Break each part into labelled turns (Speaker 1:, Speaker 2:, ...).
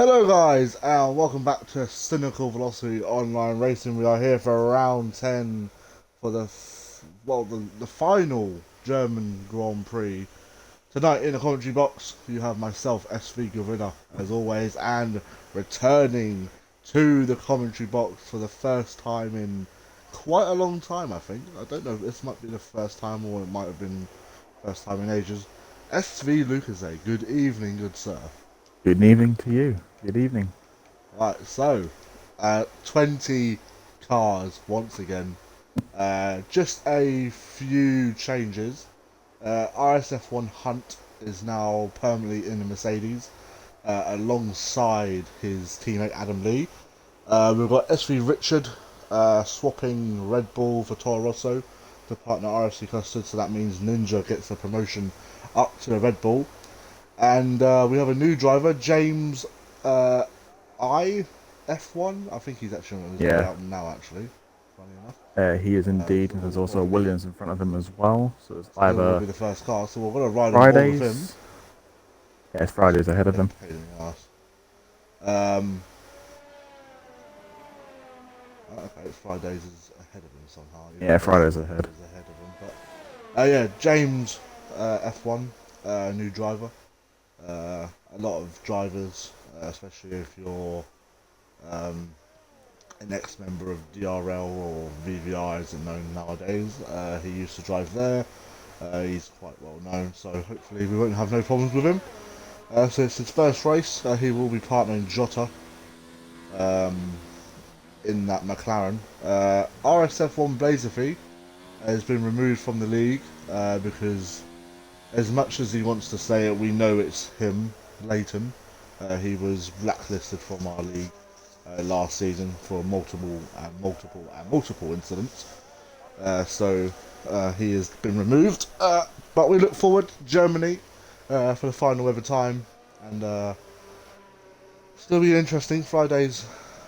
Speaker 1: Hello guys, and welcome back to Cynical Velocity Online Racing. We are here for round 10 for the final German Grand Prix. Tonight in the commentary box, you have myself, SVOR, as always, and returning to the commentary box for the first time in quite a long time, I think. I don't know if this might be the first time or it might have been first time in ages. SV Lucasay, good evening, good sir.
Speaker 2: Good evening to you. Good evening.
Speaker 1: Right, so 20 cars once again. Just a few changes. RSF1 Hunt is now permanently in the Mercedes alongside his teammate Adam Lee. We've got SV Richard swapping Red Bull for Toro Rosso to partner RFC Custard, so that means Ninja gets a promotion up to the Red Bull. And we have a new driver, James I F1. I think he's actually on his way
Speaker 2: Yeah,
Speaker 1: out now. Actually, funny enough.
Speaker 2: he is indeed.
Speaker 1: So
Speaker 2: And there's
Speaker 1: we'll
Speaker 2: also
Speaker 1: probably
Speaker 2: Williams in front of him as well. So it's
Speaker 1: still will
Speaker 2: either
Speaker 1: be the first car. So we're gonna ride on board with him.
Speaker 2: Fridays. Yeah, it's Fridays ahead of
Speaker 1: Yeah,
Speaker 2: him.
Speaker 1: pain in the ass. Um, okay, Fridays is ahead of him somehow.
Speaker 2: Yeah,
Speaker 1: Even though
Speaker 2: Fridays
Speaker 1: Sunday
Speaker 2: ahead.
Speaker 1: is ahead of him. But yeah, James F1, new driver. A lot of drivers, especially if you're um, an ex-member of DRL or VVI as it's known nowadays. He used to drive there. He's quite well known, so hopefully we won't have no problems with him. So it's his first race. He will be partnering Jota um, in that McLaren. RSF1 Blazerfee has been removed from the league because as much as he wants to say it, we know it's him, Leighton. He was blacklisted from our league last season for multiple incidents. So he has been removed. But we look forward to Germany for the final ever time, and still be interesting. Friday's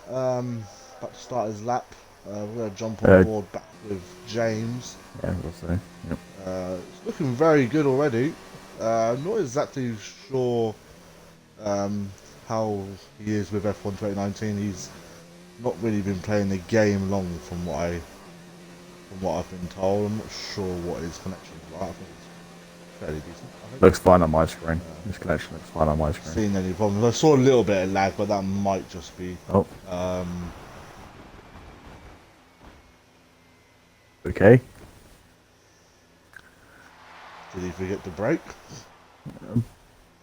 Speaker 1: about to start his lap. We're gonna jump on
Speaker 2: Uh,
Speaker 1: board back with James.
Speaker 2: yeah, we'll say. Yep.
Speaker 1: It's looking very good already. Not exactly sure um, how he is with F1 2019. He's not really been playing the game long from what I've been told. I'm not sure what his connection is like. I think it's fairly decent. I think.
Speaker 2: Looks fine on my screen. This connection looks fine on my screen.
Speaker 1: Seen any problems? I saw a little bit of lag, but that might just be.
Speaker 2: Oh,
Speaker 1: Um,
Speaker 2: okay.
Speaker 1: did he forget to brake?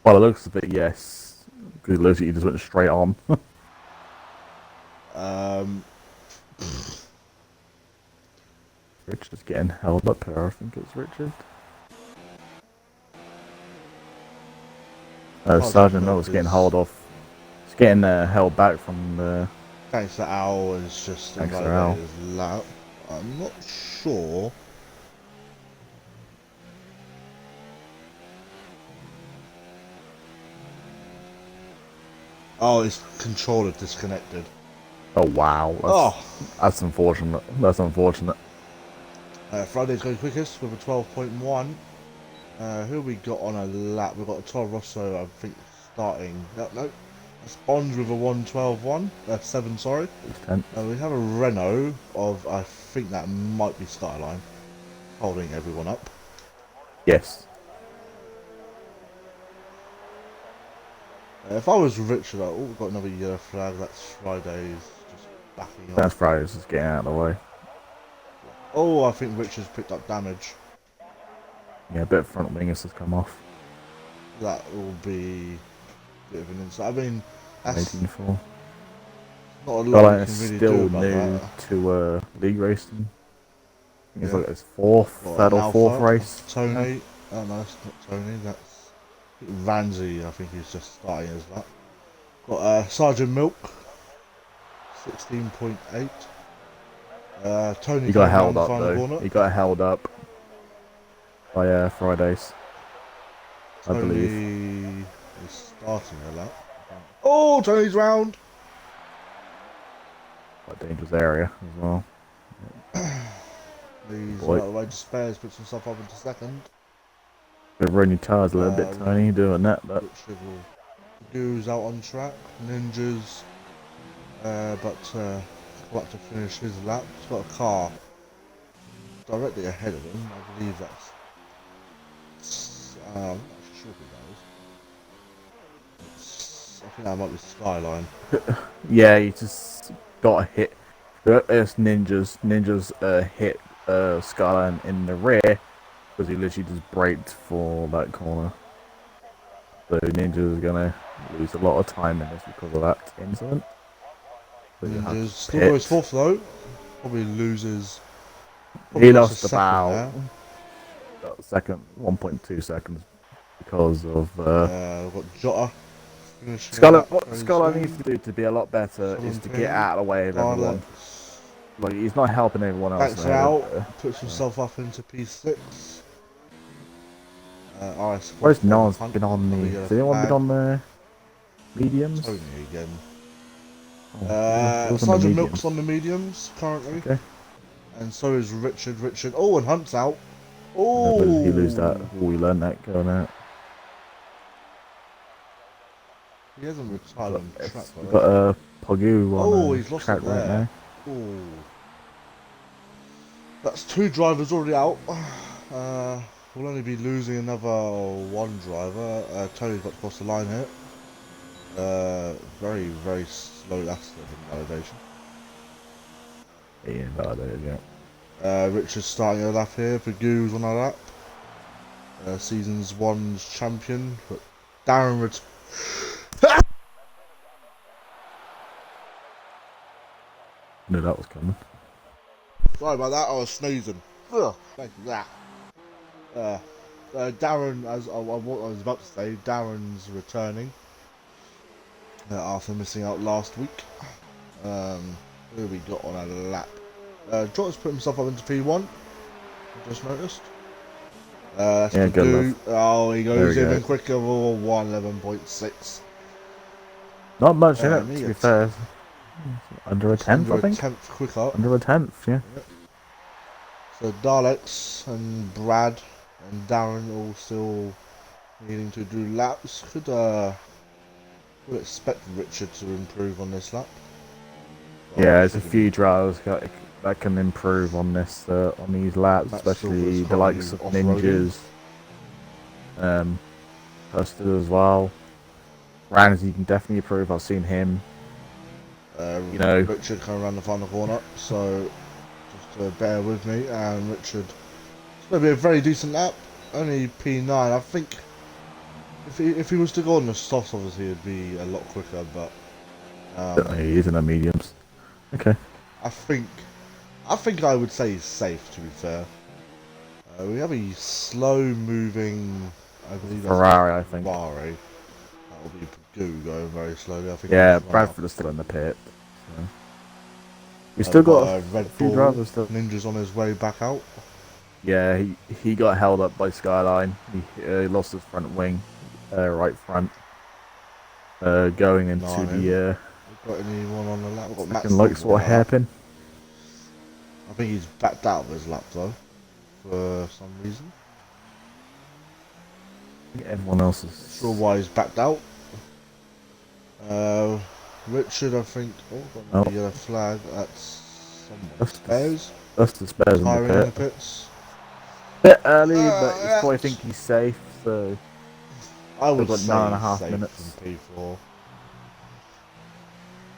Speaker 2: Well, it looks a bit yes. Because it looks like you just went straight on.
Speaker 1: Um,
Speaker 2: Richard's getting held up here. I think it's Richard. Sergeant
Speaker 1: Milk
Speaker 2: Mills getting
Speaker 1: is
Speaker 2: held off. He's getting held back from the
Speaker 1: thanks to Owl is just
Speaker 2: Thanks to Al.
Speaker 1: invalidated his lap. I'm not sure. Oh, his controller disconnected.
Speaker 2: Oh wow,
Speaker 1: Oh,
Speaker 2: that's unfortunate. That's unfortunate.
Speaker 1: Friday's going quickest with a 12.1. Who we got on a lap? We've got a Toro Rosso, I think, starting. No, that's Bond with a 112.1. 7, sorry. We have a Renault of, I think that might be Skyline, holding everyone up.
Speaker 2: Yes.
Speaker 1: If I was Richard, oh, we've got another yellow flag. That's Friday's just backing
Speaker 2: That's
Speaker 1: off.
Speaker 2: Fridays just getting out of the way.
Speaker 1: Oh, I think Richard's picked up damage.
Speaker 2: Yeah, a bit of front wing has come off.
Speaker 1: That will be a bit of an insight. I mean, that's
Speaker 2: 18-4.
Speaker 1: not a lot
Speaker 2: Well,
Speaker 1: you
Speaker 2: it's
Speaker 1: can really
Speaker 2: still
Speaker 1: do about
Speaker 2: new
Speaker 1: that.
Speaker 2: to league racing. I think it's
Speaker 1: Yeah.
Speaker 2: like his third or fourth race.
Speaker 1: Tony. Oh no, that's not Tony. That's Ramsey. I think he's just starting as that. Got Sergeant Milk, 16.8. Tony
Speaker 2: He got
Speaker 1: came down
Speaker 2: held
Speaker 1: the
Speaker 2: up
Speaker 1: final
Speaker 2: though.
Speaker 1: corner.
Speaker 2: He got held up by Fridays, I believe.
Speaker 1: Tony is starting a lap. Oh, Tony's round.
Speaker 2: Quite dangerous area as well.
Speaker 1: He's
Speaker 2: Boy.
Speaker 1: out of the way to spares, puts himself up into second.
Speaker 2: Bit of running your tires a little bit, Tony, doing that, but
Speaker 1: Richard will Goose out on track. Ninjas, but about to finish his lap. He's got a car directly ahead of him. I believe that's. I'm not actually sure who that is. I think that might be Skyline.
Speaker 2: Yeah, he just got a hit. It's Ninjas. Ninjas hit Skyline in the rear because he literally just braked for that corner. So Ninja's gonna lose a lot of time in this because of that incident. So you have
Speaker 1: Ninjas
Speaker 2: to
Speaker 1: still
Speaker 2: pit.
Speaker 1: goes fourth though. Probably loses.
Speaker 2: He
Speaker 1: Probably lost a
Speaker 2: lost
Speaker 1: second
Speaker 2: about
Speaker 1: there.
Speaker 2: second, 1.2 seconds because of
Speaker 1: We've got Jota finishing a
Speaker 2: Skyline.
Speaker 1: lap
Speaker 2: What
Speaker 1: very
Speaker 2: Skyline needs to
Speaker 1: soon.
Speaker 2: do to be a lot better is to get
Speaker 1: 17.
Speaker 2: out of the way of everyone.
Speaker 1: Alex
Speaker 2: Like he's not helping everyone else
Speaker 1: backs
Speaker 2: ahead of
Speaker 1: out,
Speaker 2: there.
Speaker 1: puts
Speaker 2: So.
Speaker 1: himself up into P6. RS
Speaker 2: Where's
Speaker 1: fourth
Speaker 2: no
Speaker 1: on
Speaker 2: one's
Speaker 1: Hunt,
Speaker 2: been on
Speaker 1: another
Speaker 2: the?
Speaker 1: yellow
Speaker 2: Has anyone been
Speaker 1: flag.
Speaker 2: on the mediums?
Speaker 1: Tony again.
Speaker 2: Oh, who's on the
Speaker 1: Sergeant Milk's
Speaker 2: mediums?
Speaker 1: on the mediums currently.
Speaker 2: Okay.
Speaker 1: And so is Richard. Richard. Oh, and Hunt's out.
Speaker 2: But did he lose that?
Speaker 1: Oh!
Speaker 2: Oh, we learned that going out.
Speaker 1: He hasn't retired on track
Speaker 2: We've
Speaker 1: though.
Speaker 2: got Pogu on
Speaker 1: Oh, he's lost
Speaker 2: track
Speaker 1: it
Speaker 2: right
Speaker 1: there.
Speaker 2: now.
Speaker 1: Oh. That's two drivers already out. We'll only be losing another one driver. Tony's got to cross the line here. Very, very slow. That's the validation.
Speaker 2: Yeah, validated, yeah.
Speaker 1: Richard's starting a lap here. Pagoo's on a lap. Season's one's champion. But Darren
Speaker 2: Knew that was coming.
Speaker 1: Sorry about that. I was sneezing. Ugh, thank you. Darren, as what I was about to say, Darren's returning after missing out last week. Who we got on a lap? Jota's put himself up into P1. I just noticed. That's
Speaker 2: Yeah, good
Speaker 1: Pagoo.
Speaker 2: enough.
Speaker 1: Oh, he goes
Speaker 2: There we
Speaker 1: even
Speaker 2: go.
Speaker 1: quicker. 111.6.
Speaker 2: Not much in it,
Speaker 1: Me
Speaker 2: to be
Speaker 1: a
Speaker 2: fair. Under a
Speaker 1: just
Speaker 2: tenth,
Speaker 1: under
Speaker 2: I
Speaker 1: a
Speaker 2: think.
Speaker 1: tenth quicker.
Speaker 2: Under a tenth, yeah.
Speaker 1: So Daleks and Brad and Darren all still needing to do laps. Would expect Richard to improve on this lap.
Speaker 2: Yeah,
Speaker 1: Oh,
Speaker 2: there's a few drivers that can improve on this on these laps,
Speaker 1: Matt Silver's
Speaker 2: especially the
Speaker 1: currently
Speaker 2: likes of
Speaker 1: off-roading.
Speaker 2: Ninjas, Custard as well. Ramsey can definitely improve. I've seen him.
Speaker 1: Richard coming around the final corner, so just bear with me. And Richard, it's going to be a very decent lap. Only P9. I think if he was to go on the softs, obviously it'd be a lot quicker. But
Speaker 2: He is in the mediums. Okay.
Speaker 1: I think I would say he's safe. To be fair, we have a slow-moving, I believe that's
Speaker 2: Ferrari, I think.
Speaker 1: Ferrari. That'll be Pagoo going very slowly. I think.
Speaker 2: Yeah,
Speaker 1: He's run
Speaker 2: Bradford
Speaker 1: out.
Speaker 2: is still in the pit. So. We still
Speaker 1: We've
Speaker 2: got
Speaker 1: got
Speaker 2: a
Speaker 1: Red
Speaker 2: few
Speaker 1: Bull
Speaker 2: drivers still.
Speaker 1: Ninjas on his way back out.
Speaker 2: Yeah, he got held up by Skyline. He lost his front wing, right front, going into the
Speaker 1: Got anyone on the lap? We've got Matt
Speaker 2: second like
Speaker 1: Silver
Speaker 2: sort
Speaker 1: on
Speaker 2: of
Speaker 1: the lap.
Speaker 2: hairpin.
Speaker 1: I think he's backed out of his lap though, for some reason.
Speaker 2: Everyone else is.
Speaker 1: Not sure why he's backed out. Richard, I think. Oh, got another yellow flag. That's someone. Spares.
Speaker 2: That's the spares in the
Speaker 1: Tiring in the
Speaker 2: pit.
Speaker 1: pits.
Speaker 2: Bit early, but it's probably think he's safe. So
Speaker 1: I would
Speaker 2: got
Speaker 1: say
Speaker 2: 9.5
Speaker 1: safe
Speaker 2: minutes.
Speaker 1: in P4.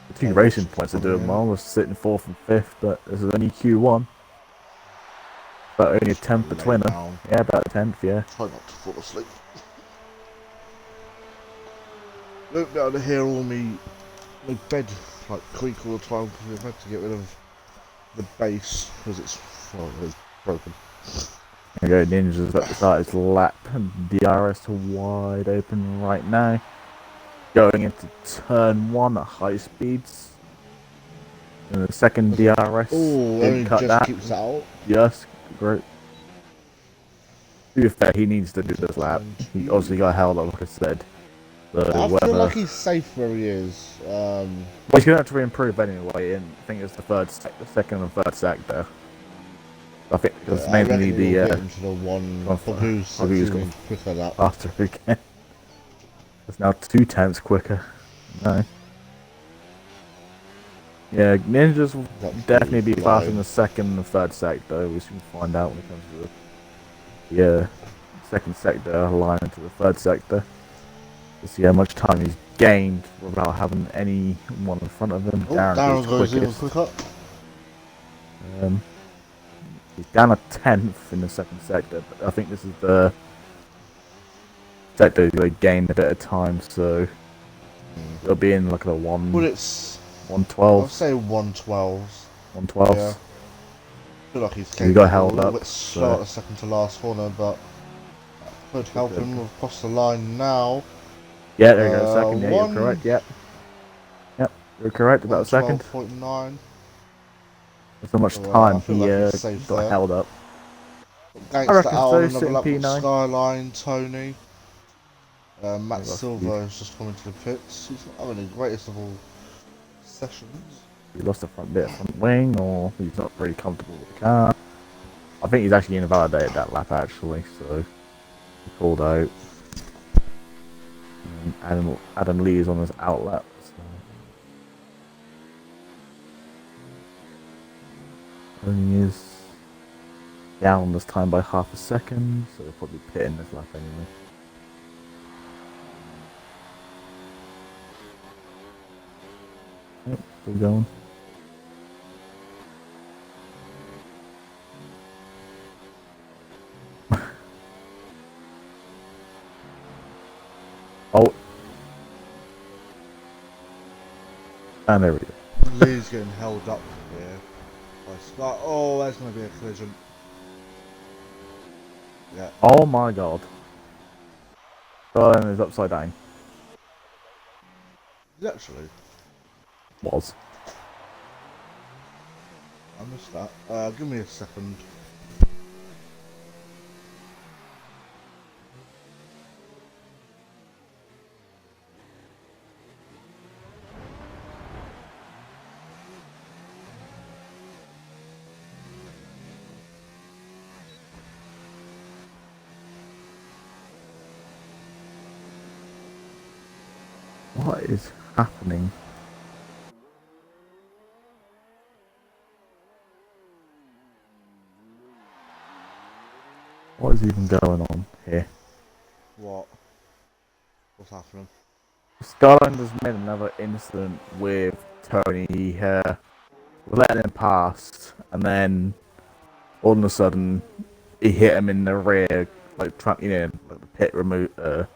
Speaker 2: The two racing points are doing well. We're sitting fourth and fifth, but this is only Q1. But only a tenth between them.
Speaker 1: Down.
Speaker 2: Yeah, about a tenth. Yeah.
Speaker 1: Try not to fall asleep. Don't be able to hear all me bed like creak all the time because we've had to get rid of the bass because it's broken.
Speaker 2: There we go. Ninja's about to start his lap. DRS wide open right now. Going into turn 1 at high speeds. And the second DRS.
Speaker 1: Oh,
Speaker 2: didn't
Speaker 1: only
Speaker 2: cut
Speaker 1: just
Speaker 2: that.
Speaker 1: keeps out.
Speaker 2: Yes, great. To be fair, he needs to do this lap. He obviously got held up, like I said.
Speaker 1: I feel like he's safe where he is.
Speaker 2: Well, he's going to have to improve anyway, and I think it's the second and third stack there. I think it's mainly the
Speaker 1: into the one who's quicker that.
Speaker 2: after again. It's now 2/10 quicker. No. Yeah, Ninjas will
Speaker 1: That's
Speaker 2: definitely be faster in
Speaker 1: flying.
Speaker 2: the second and the third sector. We should find out when it comes to the second sector line into the third sector to see how much time he's gained without having anyone in front of him.
Speaker 1: Oh,
Speaker 2: Darren
Speaker 1: Darren
Speaker 2: goes
Speaker 1: goes even
Speaker 2: quickest.
Speaker 1: quicker.
Speaker 2: Um, he's down a 10th in the second sector, but I think this is the sector where he gained a bit of time, so it'll be in like a
Speaker 1: Well, it's
Speaker 2: 112,
Speaker 1: I'll say 112s.
Speaker 2: 112s.
Speaker 1: Yeah. Feel like he's
Speaker 2: He
Speaker 1: came
Speaker 2: got
Speaker 1: back a
Speaker 2: held
Speaker 1: little
Speaker 2: up,
Speaker 1: bit slow at
Speaker 2: so
Speaker 1: the second to last corner, but could help
Speaker 2: good.
Speaker 1: him across the line now.
Speaker 2: Yeah, there you go. Second, yeah, you're
Speaker 1: One
Speaker 2: correct. Yep, you're correct. About a second.
Speaker 1: 112.9.
Speaker 2: There's so much
Speaker 1: So I
Speaker 2: time
Speaker 1: feel
Speaker 2: he
Speaker 1: like he's safe
Speaker 2: got
Speaker 1: there.
Speaker 2: held up. I
Speaker 1: Gangster
Speaker 2: reckon
Speaker 1: out on
Speaker 2: so.
Speaker 1: another
Speaker 2: Sitting
Speaker 1: lap with
Speaker 2: P9.
Speaker 1: Skyline, Tony.
Speaker 2: Yeah,
Speaker 1: Matt
Speaker 2: got speed.
Speaker 1: Silver has just come into the pits. He's not having the greatest of all sessions.
Speaker 2: He lost the front bit of front wing, or he's not very comfortable with the car. I think he's actually invalidated that lap actually, so he pulled out. And Adam Lee is on his outlet. So he is down this time by half a second, so he'll probably pit in this lap anyway. Yep, still going. Oh, and there we go.
Speaker 1: Lee's getting held up here by Sky. Oh, there's going to be a collision. Yeah.
Speaker 2: Oh my god. Berlin is upside down.
Speaker 1: Actually,
Speaker 2: Was.
Speaker 1: I missed that. Give me a second.
Speaker 2: What is happening? What is even going on here?
Speaker 1: What? What's happening?
Speaker 2: Scotland has made another incident with Tony. He let him pass, and then all of a sudden he hit him in the rear, like like the pit removal.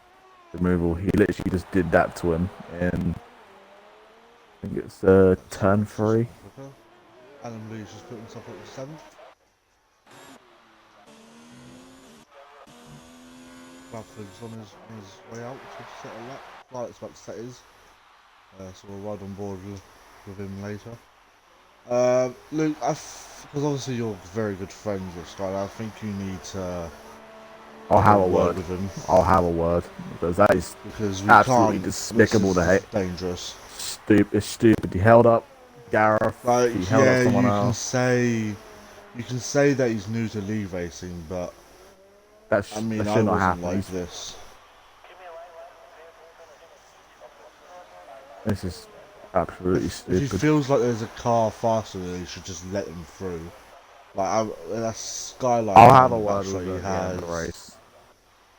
Speaker 2: He literally just did that to him, and I think it's turn 3.
Speaker 1: Adam Lee's just put himself up to 7th. Bradford's on his way out to set a lap. Violet's about to set his. So we'll ride on board with him later. Luke, because obviously you're very good friends with Skylar, I think you need to
Speaker 2: I'll
Speaker 1: have
Speaker 2: have
Speaker 1: a
Speaker 2: a
Speaker 1: word
Speaker 2: word.
Speaker 1: with him.
Speaker 2: I'll have a word because that is
Speaker 1: Because we
Speaker 2: absolutely
Speaker 1: can't.
Speaker 2: despicable to
Speaker 1: This is
Speaker 2: hate.
Speaker 1: dangerous.
Speaker 2: Stupid. It's stupid. He held up Gareth.
Speaker 1: Like,
Speaker 2: He held up
Speaker 1: yeah,
Speaker 2: someone
Speaker 1: you
Speaker 2: else.
Speaker 1: can say that he's new to league racing, but
Speaker 2: That
Speaker 1: I mean, I
Speaker 2: should not
Speaker 1: wasn't
Speaker 2: happen.
Speaker 1: like this.
Speaker 2: This is absolutely
Speaker 1: If
Speaker 2: stupid.
Speaker 1: he feels like there's a car faster, then he should just let him through. Like, that's Skyline.
Speaker 2: I'll have a
Speaker 1: on the
Speaker 2: word
Speaker 1: back
Speaker 2: with
Speaker 1: straight.
Speaker 2: him at the end of the race.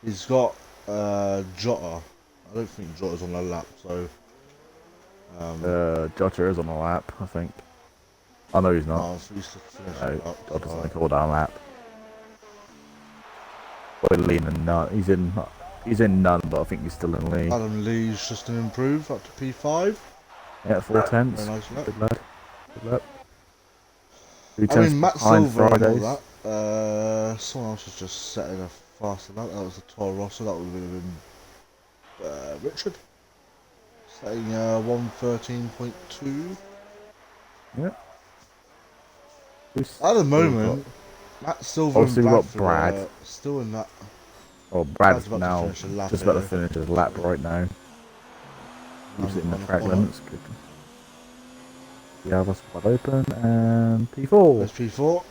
Speaker 1: He's got Jota. I don't think Jota's on the lap, so.
Speaker 2: Jota is on the lap, I think. Oh no, he's not.
Speaker 1: No, so he's to finish
Speaker 2: No,
Speaker 1: it up.
Speaker 2: Jota's on
Speaker 1: So.
Speaker 2: the cool down lap. We're leaning none. He's in none, but I think he's still in lead.
Speaker 1: Adam Lee's just an improve up to P5.
Speaker 2: Yeah, 4 tenths.
Speaker 1: Very nice lap.
Speaker 2: Good lad. Good lap. 2
Speaker 1: I
Speaker 2: tenths
Speaker 1: mean, Matt
Speaker 2: behind
Speaker 1: Silver and all
Speaker 2: Fridays.
Speaker 1: that. Someone else was just setting a faster lap. That was the Toro Rosso. That would have been Richard. Setting 113.2.
Speaker 2: Yeah.
Speaker 1: At the moment, Matt Silver and
Speaker 2: obviously we've got
Speaker 1: Bradford
Speaker 2: Brad.
Speaker 1: are still in that.
Speaker 2: Oh,
Speaker 1: Brad's
Speaker 2: Brad's
Speaker 1: about to
Speaker 2: now
Speaker 1: finish a lap
Speaker 2: just about to
Speaker 1: here.
Speaker 2: finish his lap right now. He's in the
Speaker 1: On
Speaker 2: track
Speaker 1: corner.
Speaker 2: limits. Good. We have us wide open and P4.
Speaker 1: There's P4.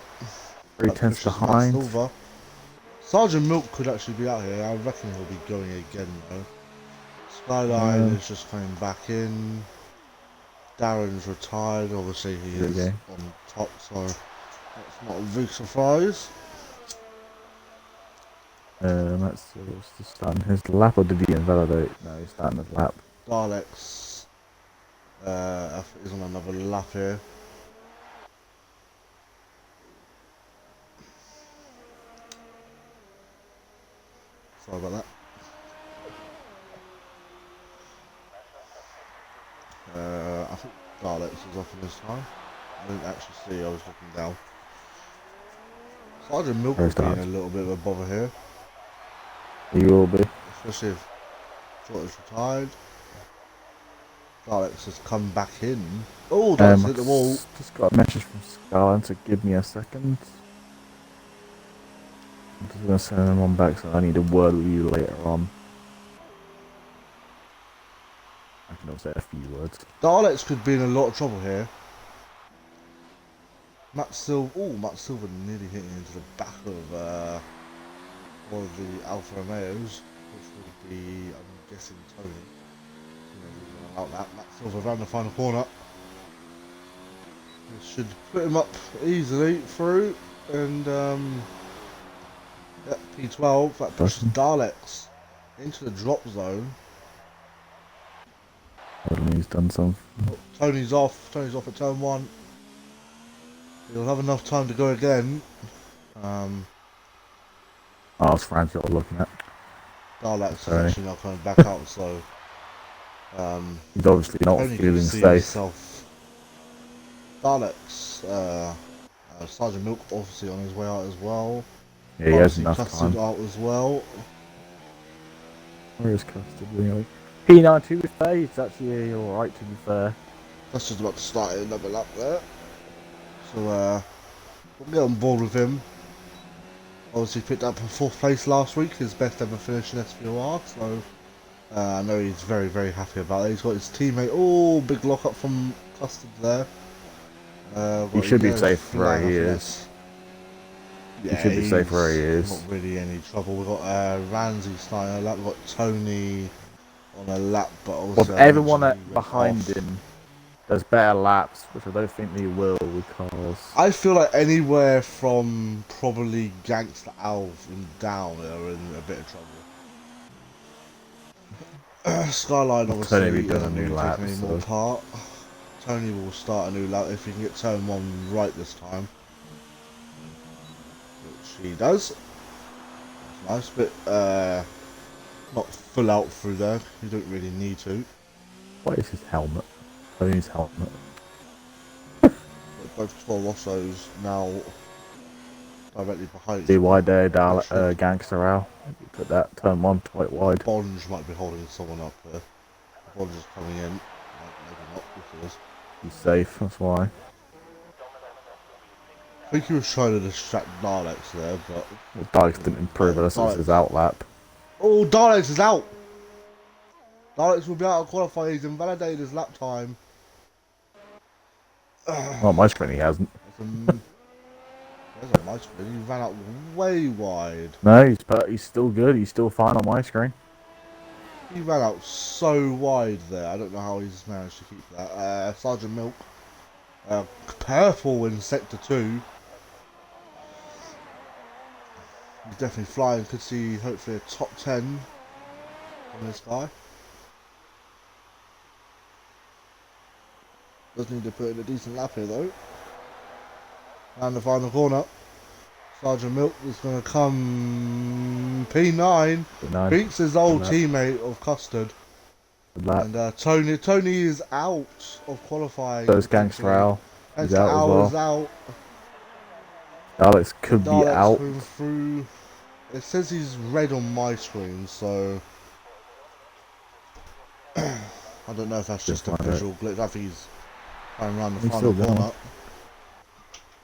Speaker 2: 3
Speaker 1: That
Speaker 2: tenths
Speaker 1: pushes Matt
Speaker 2: behind.
Speaker 1: Silver. Sergeant Milk could actually be out here. I reckon he'll be going again though. Skyline is just coming back in. Darren's retired, obviously he
Speaker 2: There we
Speaker 1: is
Speaker 2: go.
Speaker 1: on top, so that's not a big surprise.
Speaker 2: That's just starting his lap, or did he invalidate? No, he's starting his lap.
Speaker 1: Daleks is on another lap here. Sorry about that. I think Daleks is off in this time. I didn't actually see, I was looking down. Sergeant Milk will be in a little bit of a bother here.
Speaker 2: He will be.
Speaker 1: Especially if Short is retired. Daleks has come back in. Oh, Daleks hit the wall.
Speaker 2: Just got a message from Scarlett to give me a second. I'm just gonna send him on back, so I need a word with you later on. I can also say a few words.
Speaker 1: Daleks could be in a lot of trouble here. Matt Silver nearly hitting into the back of one of the Alfa Romeos, which would be, I'm guessing, Tony. Out that. Matt Silver around the final corner. This should put him up easily through, and yep, P12. That pushes Daleks into the drop zone.
Speaker 2: He's done some.
Speaker 1: Oh, Tony's off. Tony's off at turn 1. He'll have enough time to go again.
Speaker 2: Oh, it's Franz you're looking at.
Speaker 1: Daleks is actually not coming back out, so
Speaker 2: he's obviously not
Speaker 1: Tony
Speaker 2: feeling
Speaker 1: can see
Speaker 2: safe.
Speaker 1: himself. Daleks, Sergeant Milk obviously on his way out as well.
Speaker 2: Yeah, he has enough
Speaker 1: Custard
Speaker 2: time.
Speaker 1: out as well.
Speaker 2: Where is Custard anyway? P9, to be fair, he's actually alright, to be fair.
Speaker 1: That's just about to start another lap there. So we'll get on board with him. Obviously picked up a 4th place last week, his best ever finish in SVOR, so I know he's very, very happy about it. He's got his teammate, oh, big lock up from Custard there.
Speaker 2: He should be safe where he is.
Speaker 1: Yeah,
Speaker 2: he should be safe where he is.
Speaker 1: Not really any trouble. We've got Ramsey starting a lap, we've got Tony on a lap, but also
Speaker 2: everyone behind him does better laps, which I don't think they will, because
Speaker 1: I feel like anywhere from probably Gangster Alf and down are in a bit of trouble. Skyline obviously
Speaker 2: done a new lap,
Speaker 1: taking any more part. Tony will start a new lap if he can get turn 1 right this time, which he does. That's nice, but not full out through there. You don't really need to.
Speaker 2: What is his helmet? Tony's helmet.
Speaker 1: Both Rossos now directly behind.
Speaker 2: See wide there, Gangster Al. Put that turn 1 quite wide.
Speaker 1: Bonge might be holding someone up there. Bonge is coming in. Maybe not, because
Speaker 2: he's safe, that's why.
Speaker 1: I think he was trying to distract Daleks there, but
Speaker 2: Daleks didn't improve unless it was his out lap.
Speaker 1: Oh, Daleks is out! Daleks will be out of qualify. He's invalidated his lap time.
Speaker 2: On my screen he hasn't.
Speaker 1: There's on my screen. He ran out way wide.
Speaker 2: No, he's still good. He's still fine on my screen.
Speaker 1: He ran out so wide there. I don't know how he's managed to keep that. Sergeant Milk. Purple in Sector 2. He's definitely flying. Could see hopefully a top 10 on this guy. Does need to put in a decent lap here though. And the final corner. Sergeant Milk is going to come P9. Beats his old teammate of Custard. And Tony is out of qualifying.
Speaker 2: So is Gangster Al. He's out as well.
Speaker 1: Is out.
Speaker 2: Alex could be out.
Speaker 1: Through. It says he's red on my screen, so I don't know if that's just a visual glitch. I think he's going around the final corner.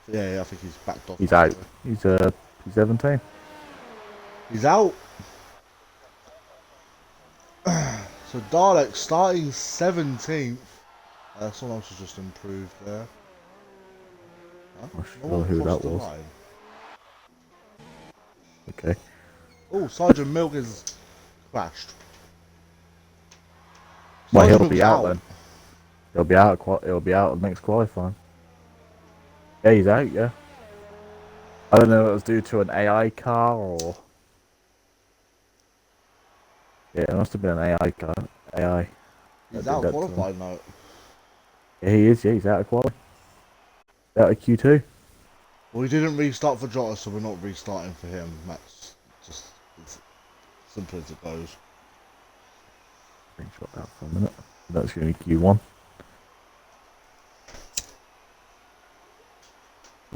Speaker 1: Yeah, I think he's backed off.
Speaker 2: He's out. He's P17.
Speaker 1: He's out. So Dalek starting 17th. Someone else has just improved there.
Speaker 2: I'm not sure who that was.
Speaker 1: Line.
Speaker 2: Okay.
Speaker 1: Oh, Sergeant Milk is crashed.
Speaker 2: Well,
Speaker 1: Sergeant
Speaker 2: he'll
Speaker 1: Milk's
Speaker 2: be out
Speaker 1: out.
Speaker 2: then. He'll be out. He'll be out next qualifying. Yeah, he's out. Yeah. I don't know if it was due to an AI car or. Yeah, it must have been an AI car. AI that
Speaker 1: He's
Speaker 2: did
Speaker 1: out
Speaker 2: that to him.
Speaker 1: qualified now.
Speaker 2: Yeah, he is. Yeah, he's out of quality. Out of Q2.
Speaker 1: Well, he didn't restart for Jota, so we're not restarting for him. That's just as simple as it goes.
Speaker 2: Screenshot that for a minute. That's going to be Q1.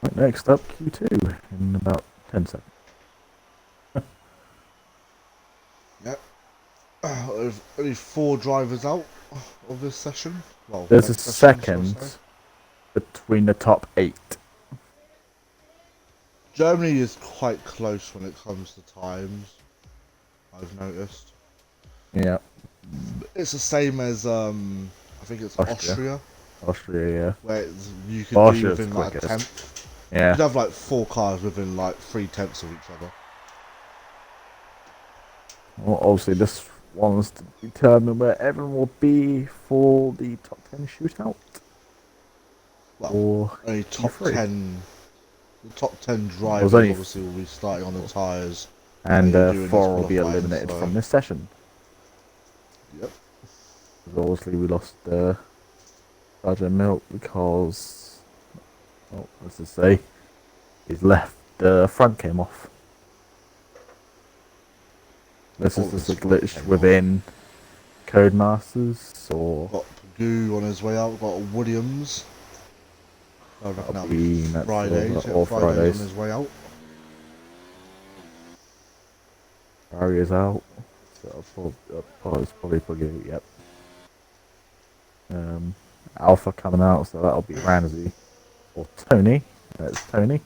Speaker 2: Right, next up, Q2 in about 10 seconds.
Speaker 1: Yep. There's only 4 drivers out of this session. Well,
Speaker 2: There's a
Speaker 1: next session, should I
Speaker 2: second
Speaker 1: say.
Speaker 2: between the top 8.
Speaker 1: Germany is quite close when it comes to times, I've noticed.
Speaker 2: Yeah,
Speaker 1: It's the same as, I think it's
Speaker 2: Austria.
Speaker 1: Austria,
Speaker 2: Austria,
Speaker 1: where you
Speaker 2: yeah.
Speaker 1: could be
Speaker 2: Austria's
Speaker 1: within like a
Speaker 2: quickest.
Speaker 1: tenth. You
Speaker 2: Yeah.
Speaker 1: could have like 4 cars within like 3/10 of each other.
Speaker 2: Well, obviously, this one's to determine where everyone will be for the top 10 shootout.
Speaker 1: Well,
Speaker 2: Or
Speaker 1: only top
Speaker 2: Q3.
Speaker 1: 10. The top 10
Speaker 2: Well, there's
Speaker 1: drivers
Speaker 2: only
Speaker 1: obviously will be starting on the tyres that
Speaker 2: and
Speaker 1: you're doing this
Speaker 2: 4 will be
Speaker 1: qualifying,
Speaker 2: eliminated
Speaker 1: so.
Speaker 2: from this session.
Speaker 1: Yep.
Speaker 2: Because obviously, we lost Sergeant Milk because, well, let's just say, his left front came off. This
Speaker 1: All
Speaker 2: is
Speaker 1: of
Speaker 2: just
Speaker 1: his
Speaker 2: a
Speaker 1: front
Speaker 2: glitch
Speaker 1: came off.
Speaker 2: within Codemasters, or
Speaker 1: Got Pagoo on his way out, got Williams. I reckon
Speaker 2: that'll
Speaker 1: that'll be
Speaker 2: be next
Speaker 1: Fridays. Yeah,
Speaker 2: or
Speaker 1: Fridays on
Speaker 2: Fridays.
Speaker 1: his way out.
Speaker 2: Barriers out. So it's probably yep. Alpha coming out, so that'll be Ramsey or Tony. That's Tony.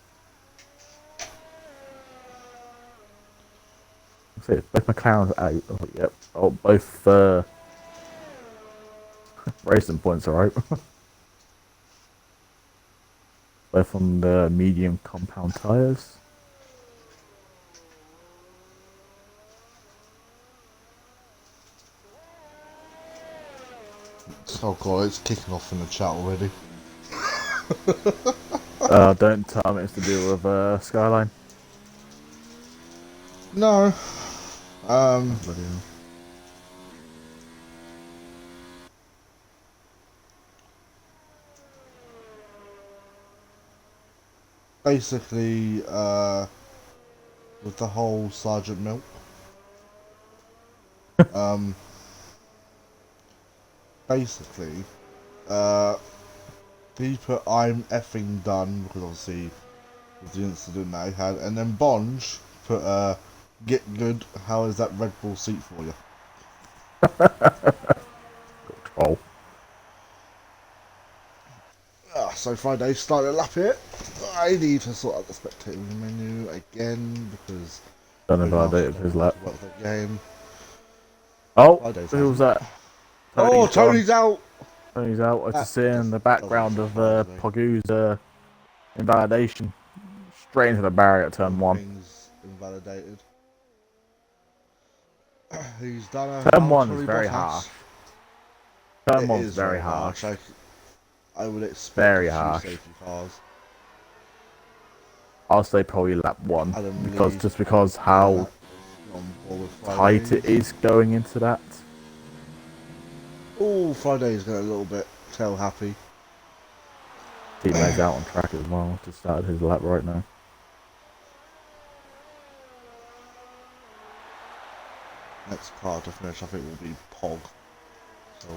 Speaker 2: See, both McLaren's out. Oh, yep. Oh, both racing points are out. Both on the medium compound tires.
Speaker 1: Oh god, it's kicking off in the chat already.
Speaker 2: Don't tell me it's to do with Skyline.
Speaker 1: No.
Speaker 2: Oh, bloody hell.
Speaker 1: Basically, with the whole Sergeant Milk. Basically, he put I'm effing done because obviously with the incident that he had, and then Bonge put get good. How is that Red Bull seat for you?
Speaker 2: Troll.
Speaker 1: So Friday started a lap here. I need to sort out the spectator menu again because
Speaker 2: Don't
Speaker 1: who else
Speaker 2: invalidate
Speaker 1: don't
Speaker 2: his
Speaker 1: know how
Speaker 2: lap.
Speaker 1: to work that game.
Speaker 2: Oh,
Speaker 1: Friday's
Speaker 2: who was
Speaker 1: hasn't.
Speaker 2: that?
Speaker 1: Oh,
Speaker 2: Tony's gone.
Speaker 1: Tony's out.
Speaker 2: Tony's out. I
Speaker 1: That
Speaker 2: just see in the
Speaker 1: doesn't
Speaker 2: background of
Speaker 1: surprise me.
Speaker 2: Pogoo's invalidation. Straight into the barrier at turn 1.
Speaker 1: Something's invalidated. He's done a
Speaker 2: Turn 1 is
Speaker 1: Valtteri
Speaker 2: very
Speaker 1: Bottas.
Speaker 2: harsh. Turn
Speaker 1: It
Speaker 2: 1's
Speaker 1: is
Speaker 2: very
Speaker 1: very
Speaker 2: harsh.
Speaker 1: harsh. I would expect
Speaker 2: Very
Speaker 1: a few
Speaker 2: harsh.
Speaker 1: safety cars.
Speaker 2: I'll say probably lap 1
Speaker 1: Adam
Speaker 2: because
Speaker 1: Lee,
Speaker 2: just because how
Speaker 1: on board with
Speaker 2: tight it
Speaker 1: Fridays.
Speaker 2: is going into that.
Speaker 1: Oh, Friday's got a little bit tail happy.
Speaker 2: Teammate's out on track as well. Just started his lap right now.
Speaker 1: Next car to finish, I think, will be Pog. So,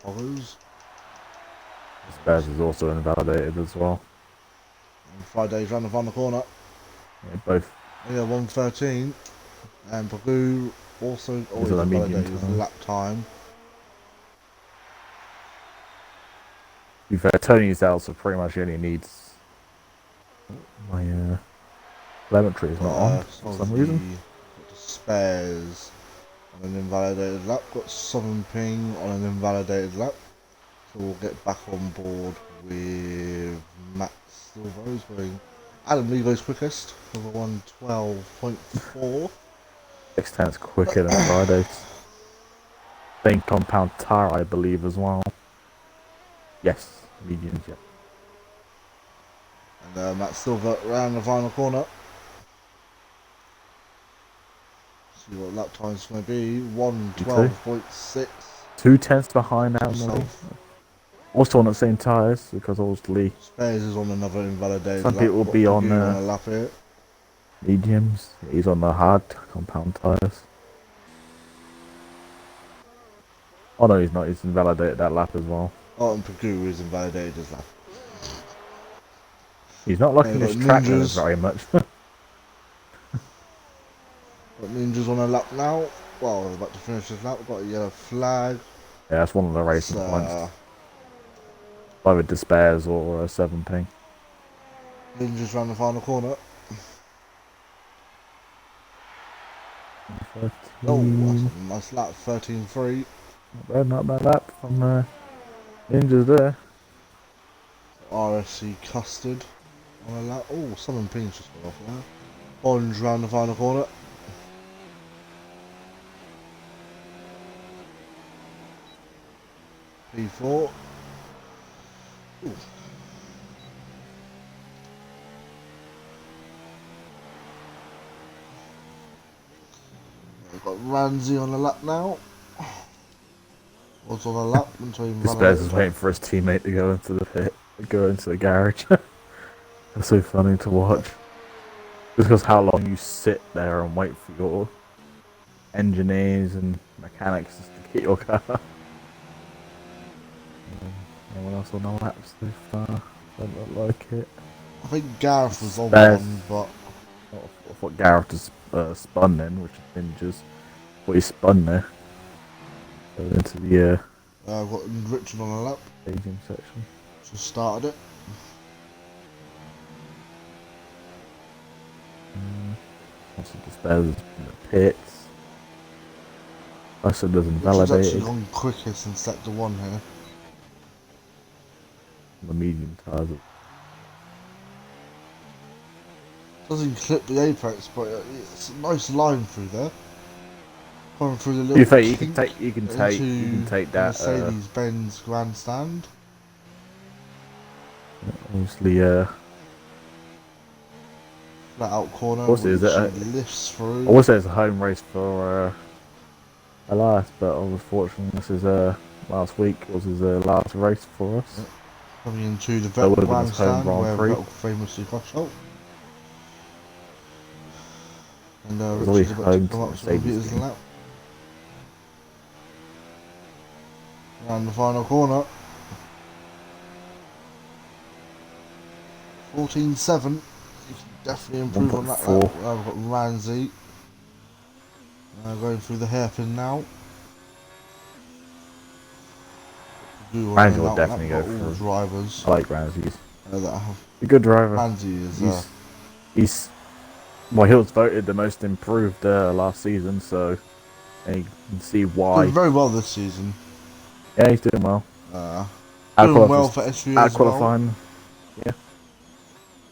Speaker 1: Poggers.
Speaker 2: Spares is also invalidated as well.
Speaker 1: And Friday's round the corner.
Speaker 2: Yeah, both.
Speaker 1: Yeah, 113. And Pagoo also always
Speaker 2: on a medium
Speaker 1: invalidated his
Speaker 2: time.
Speaker 1: lap time.
Speaker 2: To be fair, Tony's out, so pretty much he only needs. My telemetry is not on for some reason.
Speaker 1: Got the spares on an invalidated lap. Got Southern Ping on an invalidated lap. So we'll get back on board with Max Silva's going. Adam Lee goes quickest with a 112.4.
Speaker 2: X10's quicker than Fridays. Same compound tire, I believe, as well. Yes, mediums, yeah.
Speaker 1: And Matt Silver around the final corner. See what lap time's going to be. 1:12.6.
Speaker 2: 2/10 behind out, Molly.
Speaker 1: Yourself.
Speaker 2: Also on the same tyres, because obviously
Speaker 1: Spares is on another invalidated
Speaker 2: some
Speaker 1: lap.
Speaker 2: people will
Speaker 1: Got
Speaker 2: be on
Speaker 1: Pagoo on a lap here.
Speaker 2: mediums. He's on the hard compound tyres. Oh no, he's not. He's invalidated that lap as well.
Speaker 1: Oh, and Pagoo is invalidated his lap.
Speaker 2: He's not
Speaker 1: Yeah,
Speaker 2: liking
Speaker 1: got
Speaker 2: his track limits
Speaker 1: Ninjas.
Speaker 2: very much.
Speaker 1: Got Ninjas on a lap now. Well, we're about to finish this lap. We've got a yellow flag.
Speaker 2: Yeah, that's one of the
Speaker 1: It's,
Speaker 2: racing points. Either despairs or 7p.
Speaker 1: Ninjas around the final corner.
Speaker 2: 13.
Speaker 1: Oh, that's a nice lap. 13.3.
Speaker 2: Not bad lap from Ninjas there.
Speaker 1: RSC Custard on a lap. Oh, 7p's just gone off now. Orange round the final corner. P4. Ooh. We've got Ramsey on the lap now. Was on a lap until he
Speaker 2: Despairs is waiting for his teammate to go into the pit, go into the garage. That's so funny to watch. Just because how long you sit there and wait for your engineers and mechanics just to get your car. Anyone else on the lap so far? Don't look like it.
Speaker 1: I think Gareth was on
Speaker 2: Spares.
Speaker 1: one, but
Speaker 2: I thought Gareth has spun then, which is Ninjas. What he spun there. Going into the
Speaker 1: I've got Richard on a lap.
Speaker 2: stadium section.
Speaker 1: Just started it.
Speaker 2: Also Despairs in the pits. I said there's
Speaker 1: Richard's
Speaker 2: invalidated.
Speaker 1: actually gone quickest in sector 1 here.
Speaker 2: The medium tyres.
Speaker 1: Doesn't clip the apex, but it's a nice line through there. Going through the little
Speaker 2: You think
Speaker 1: kink
Speaker 2: you can take
Speaker 1: the
Speaker 2: that
Speaker 1: Mercedes-Benz grandstand.
Speaker 2: obviously
Speaker 1: Flat out corner,
Speaker 2: What's it,
Speaker 1: which
Speaker 2: is it
Speaker 1: lifts through.
Speaker 2: I would say it's a home race for Elias, but unfortunately this is last week was his last race for us.
Speaker 1: Yep. Coming into the
Speaker 2: That would
Speaker 1: Vettel
Speaker 2: have been his home
Speaker 1: grandstand,
Speaker 2: Grand
Speaker 1: where
Speaker 2: Prix.
Speaker 1: Vettel famously crashed out. And
Speaker 2: It's
Speaker 1: Richard's
Speaker 2: only
Speaker 1: about to
Speaker 2: home
Speaker 1: come
Speaker 2: to
Speaker 1: up to
Speaker 2: Mercedes
Speaker 1: Peter's
Speaker 2: team.
Speaker 1: lap. Around the final corner. 14.7. You can definitely improve on that lap.
Speaker 2: 1.4.
Speaker 1: We've got Ramsey going through the hairpin now.
Speaker 2: Ramsey will definitely go
Speaker 1: all
Speaker 2: through.
Speaker 1: drivers
Speaker 2: I like Ramsey.
Speaker 1: that have.
Speaker 2: A good driver.
Speaker 1: Ramsey is
Speaker 2: He's well, he was voted the most improved last season, so you can see why.
Speaker 1: doing very well this season.
Speaker 2: Yeah, he's doing well.
Speaker 1: Doing well for SVOR
Speaker 2: out
Speaker 1: as well.
Speaker 2: qualifying. Yeah.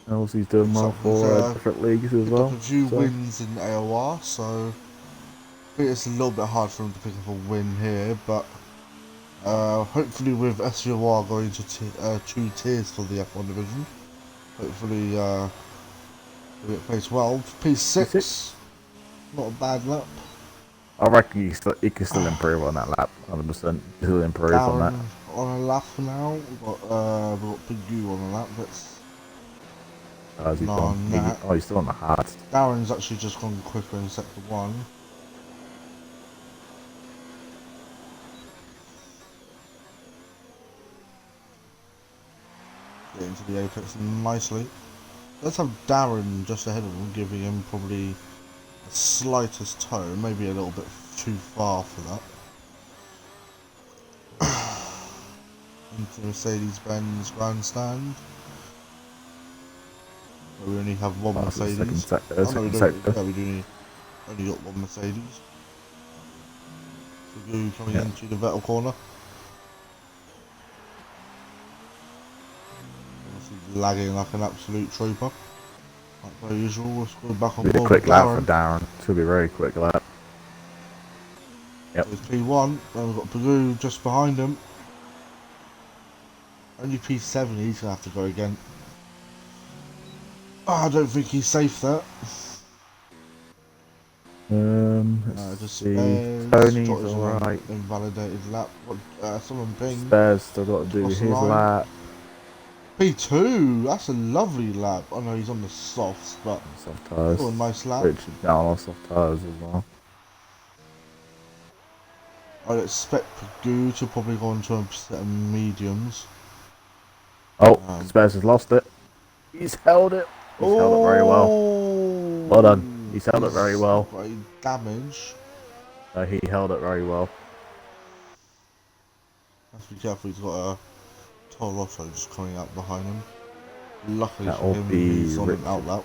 Speaker 2: And also he's doing well for different leagues as well.
Speaker 1: A few wins in AOR, so I think it's a little bit hard for him to pick up a win here, but hopefully with SVOR going to 2 tiers for the F1 division, hopefully it plays well. P6, not a bad lap.
Speaker 2: I reckon he can still improve on that lap, 100%. He'll improve
Speaker 1: Darren
Speaker 2: on that.
Speaker 1: on a lap now. We've got Pagoo on a lap. That's
Speaker 2: Has he gone? He's still on the hard.
Speaker 1: Darren's actually just gone quicker in sector 1. Get into the apex nicely. Let's have Darren just ahead of him, giving him probably the slightest toe, maybe a little bit too far for that. Into Mercedes-Benz grandstand. We only have one Mercedes.
Speaker 2: Second sector.
Speaker 1: Yeah, we do only got one Mercedes. Pagoo coming into the Vettel corner. Lagging like an absolute trooper. Like per usual, let's go back on board.
Speaker 2: Quick lap for Darren. It's going to be a very quick lap. Yep.
Speaker 1: So it's P1, then we've got Pagoo just behind him. Only P7, he's going to have to go again. Oh, I don't think he's safe there.
Speaker 2: Let's
Speaker 1: Just
Speaker 2: see.
Speaker 1: spares.
Speaker 2: Tony's
Speaker 1: Jotter's on
Speaker 2: alright.
Speaker 1: an invalidated lap. What? Someone ping.
Speaker 2: Spares still got to do
Speaker 1: Across the
Speaker 2: his
Speaker 1: line.
Speaker 2: lap.
Speaker 1: P2, that's a lovely lap. I know he's on the softs, but
Speaker 2: Soft tires.
Speaker 1: still a nice lap.
Speaker 2: Richard down on soft tires as well.
Speaker 1: I'd expect Pagoo to probably go into a set of mediums.
Speaker 2: Oh, Spares has lost it. He's held it. He's held it very well. Well done. He's held it very well.
Speaker 1: Got a damage.
Speaker 2: He held it very well.
Speaker 1: Have to be careful, he's got a Toro Rosso just coming out behind him. Luckily
Speaker 2: That
Speaker 1: for
Speaker 2: will
Speaker 1: him,
Speaker 2: be
Speaker 1: he's on
Speaker 2: Richard.
Speaker 1: an out lap.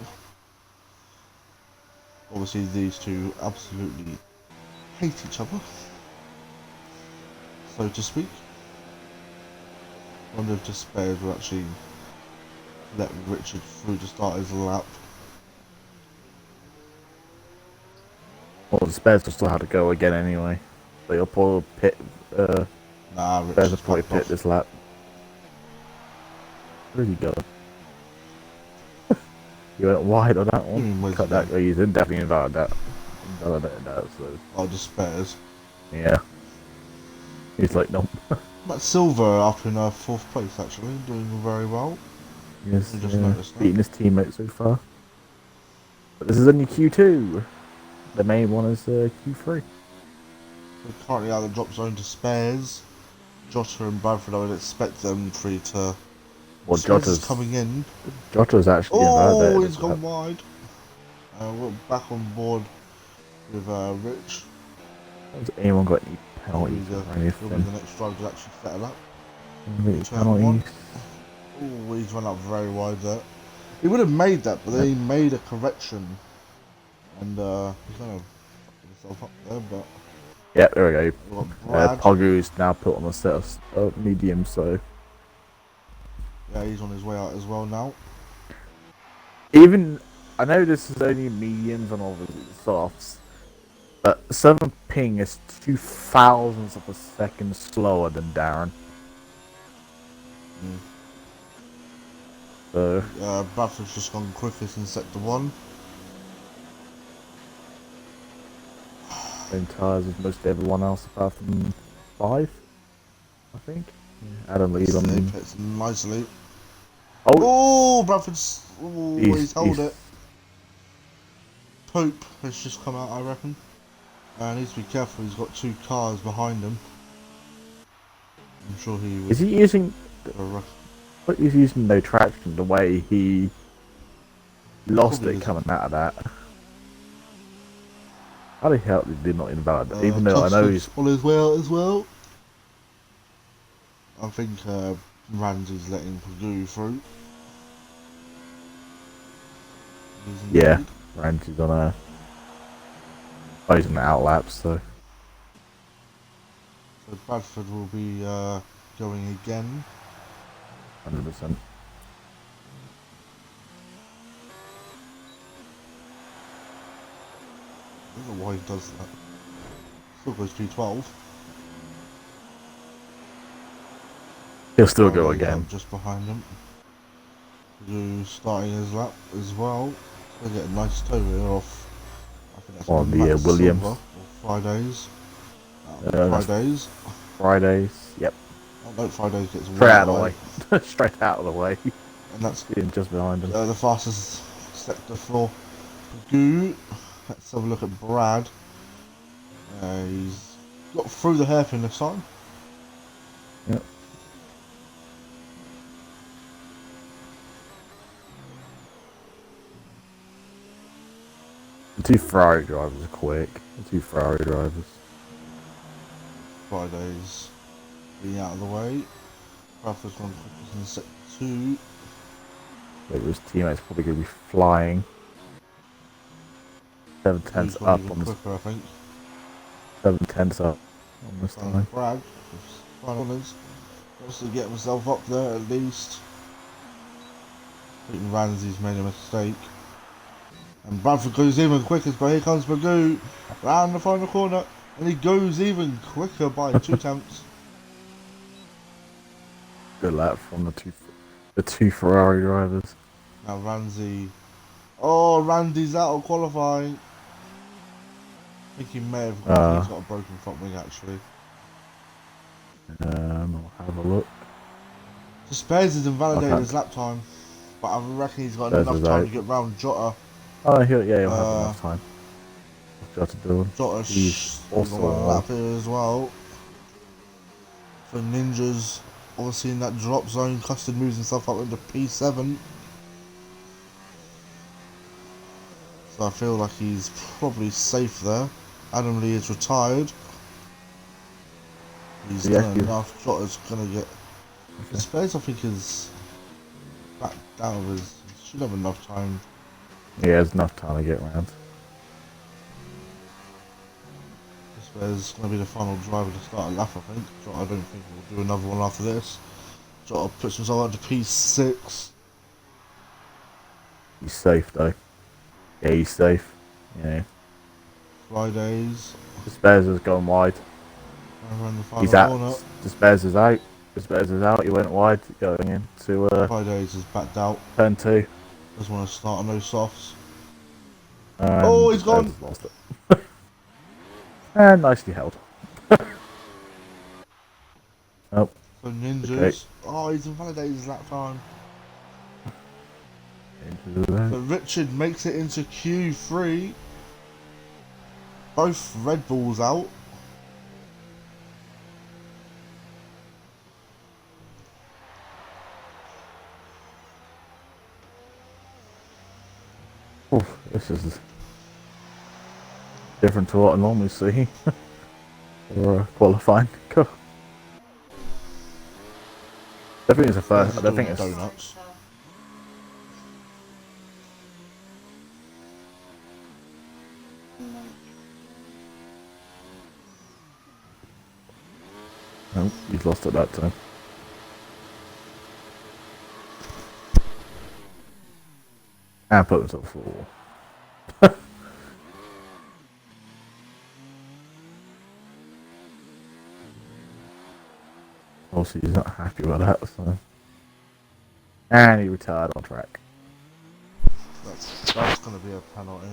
Speaker 1: Obviously, these two absolutely hate each other, so to speak. Wonder if Despair will actually let Richard through to start his lap.
Speaker 2: Well, the Spares will still have to go again anyway. So you'll probably pit.
Speaker 1: Nah,
Speaker 2: Spares will
Speaker 1: Richard's
Speaker 2: probably
Speaker 1: backed
Speaker 2: pit
Speaker 1: off.
Speaker 2: this lap. Where's he going? You went wide on that one. Cut that. He's definitely invalidated that. Invalidated that. So.
Speaker 1: Oh, Despairs.
Speaker 2: Yeah. He's like, nope.
Speaker 1: Matt Silver up in 4th place actually, doing very well.
Speaker 2: Yes,
Speaker 1: just noticed that.
Speaker 2: beating his teammate so far. But this is only Q2. The main one is Q3.
Speaker 1: We're currently out of the drop zone to Spares. Jota and Bradford, I would expect them three to.
Speaker 2: Well,
Speaker 1: Spares is
Speaker 2: Jota's
Speaker 1: coming in.
Speaker 2: Jota's actually
Speaker 1: Oh,
Speaker 2: invalidated.
Speaker 1: he's gone wide. We're back on board with Rich.
Speaker 2: Has anyone got any penalties or
Speaker 1: He'll be
Speaker 2: anything?
Speaker 1: the next driver to actually settle up.
Speaker 2: Any
Speaker 1: Turn one.
Speaker 2: penalties?
Speaker 1: Oh, he's run up very wide there. He would have made that, but then he made a correction. And he's kind of fucked himself up there, but.
Speaker 2: Yeah, there we go.
Speaker 1: Brad.
Speaker 2: Pogu is now put on a set of medium, so.
Speaker 1: Yeah, he's on his way out as well now.
Speaker 2: Even, I know this is only mediums and all the softs, but 7 ping is 0.02 of a second slower than Darren. So.
Speaker 1: Bradford's just gone quickest in sector 1.
Speaker 2: Same tires as most everyone else apart from 5, I think. Yeah, Adam lead on
Speaker 1: He pits nicely.
Speaker 2: Oh,
Speaker 1: Bradford's. Oh, he's held it. Pope has just come out, I reckon. Needs to be careful, he's got 2 cars behind him. I'm sure he was.
Speaker 2: Is he using. But he's using no traction the way he lost it coming out of that. How the hell did he not invalidate? Even though I know he's
Speaker 1: on his way out as well. I think Ramsey's letting Pagoo through.
Speaker 2: Yeah, Ramsey's on a. Oh, he's on the outlap, so.
Speaker 1: So Bradford will be going again.
Speaker 2: 100%.
Speaker 1: I don't know why he does that. Still goes P12.
Speaker 2: He'll still go again.
Speaker 1: Just behind him. Pagoo starting his lap as well. They get a nice toe here off. I think that's
Speaker 2: on the Williams.
Speaker 1: Or Fridays. Fridays.
Speaker 2: Fridays. Yep.
Speaker 1: Oh no, Fridays gets
Speaker 2: straight out of the way. Straight out of the way.
Speaker 1: And that's
Speaker 2: being just behind him.
Speaker 1: The fastest sector for Pagoo. Let's have a look at Brad. He's got through the hairpin this time.
Speaker 2: Yep. The 2 Ferrari drivers are quick. The 2 Ferrari drivers.
Speaker 1: Fridays being out of the way. Bradford's gone quickest in sector 2.
Speaker 2: Wait, his teammate's probably going to be flying. 7 tenths up on this.
Speaker 1: Quicker, I think.
Speaker 2: 7 tenths up on this time.
Speaker 1: Brad, wants to get himself up there at least. I think Ramsey's made a mistake. And Bradford goes even quickest, but here comes Pagoo round the final corner. And he goes even quicker by 2 tenths.
Speaker 2: Good lap from the two Ferrari drivers.
Speaker 1: Now Ramsey. Oh, Randy's out of qualifying. I think he may have. I think he's got a broken front wing actually.
Speaker 2: I'll have a look.
Speaker 1: So Spares has invalidated
Speaker 2: Okay.
Speaker 1: his lap time, but I reckon he's got
Speaker 2: Spares
Speaker 1: enough
Speaker 2: is
Speaker 1: time
Speaker 2: out.
Speaker 1: to get round Jota.
Speaker 2: Oh, he'll have enough time. Got to do him.
Speaker 1: Jota
Speaker 2: He's
Speaker 1: got
Speaker 2: also
Speaker 1: one lap
Speaker 2: old.
Speaker 1: here as well. For Ninjas, obviously in that drop zone, Custard moves himself up into P7. So I feel like he's probably safe there. Adam Lee is retired. He's done enough. Jota's gonna get.
Speaker 2: Okay.
Speaker 1: Spares I think is back down with. Should have enough time.
Speaker 2: He has enough time to get around.
Speaker 1: Spares gonna be the final driver to start a lap, I think. Jota, I don't think we'll do another one after this. Jota puts himself up to P6.
Speaker 2: He's safe though. Yeah, he's safe. Yeah.
Speaker 1: Fridays.
Speaker 2: Spares has gone wide.
Speaker 1: Around the
Speaker 2: He's
Speaker 1: final
Speaker 2: out.
Speaker 1: corner.
Speaker 2: Spares is out. Spares is out. He went wide going into
Speaker 1: Fridays is backed out.
Speaker 2: turn 2.
Speaker 1: Doesn't want to start on those softs.
Speaker 2: And
Speaker 1: Oh, he's
Speaker 2: Spares
Speaker 1: gone!
Speaker 2: has lost it. And nicely held. Oh.
Speaker 1: So Ninjas.
Speaker 2: Okay.
Speaker 1: Oh, he's invalidated his lap time.
Speaker 2: Into the
Speaker 1: But Richard makes it into Q3. Both Red Bulls out.
Speaker 2: Oof, this is different to what I normally see for qualifying. Cool. I think it's a first. I don't think it's.
Speaker 1: Donuts.
Speaker 2: No, he's lost at that time. And put himself forward. Obviously, he's not happy about that, so. And he retired on track.
Speaker 1: That's going to be a penalty.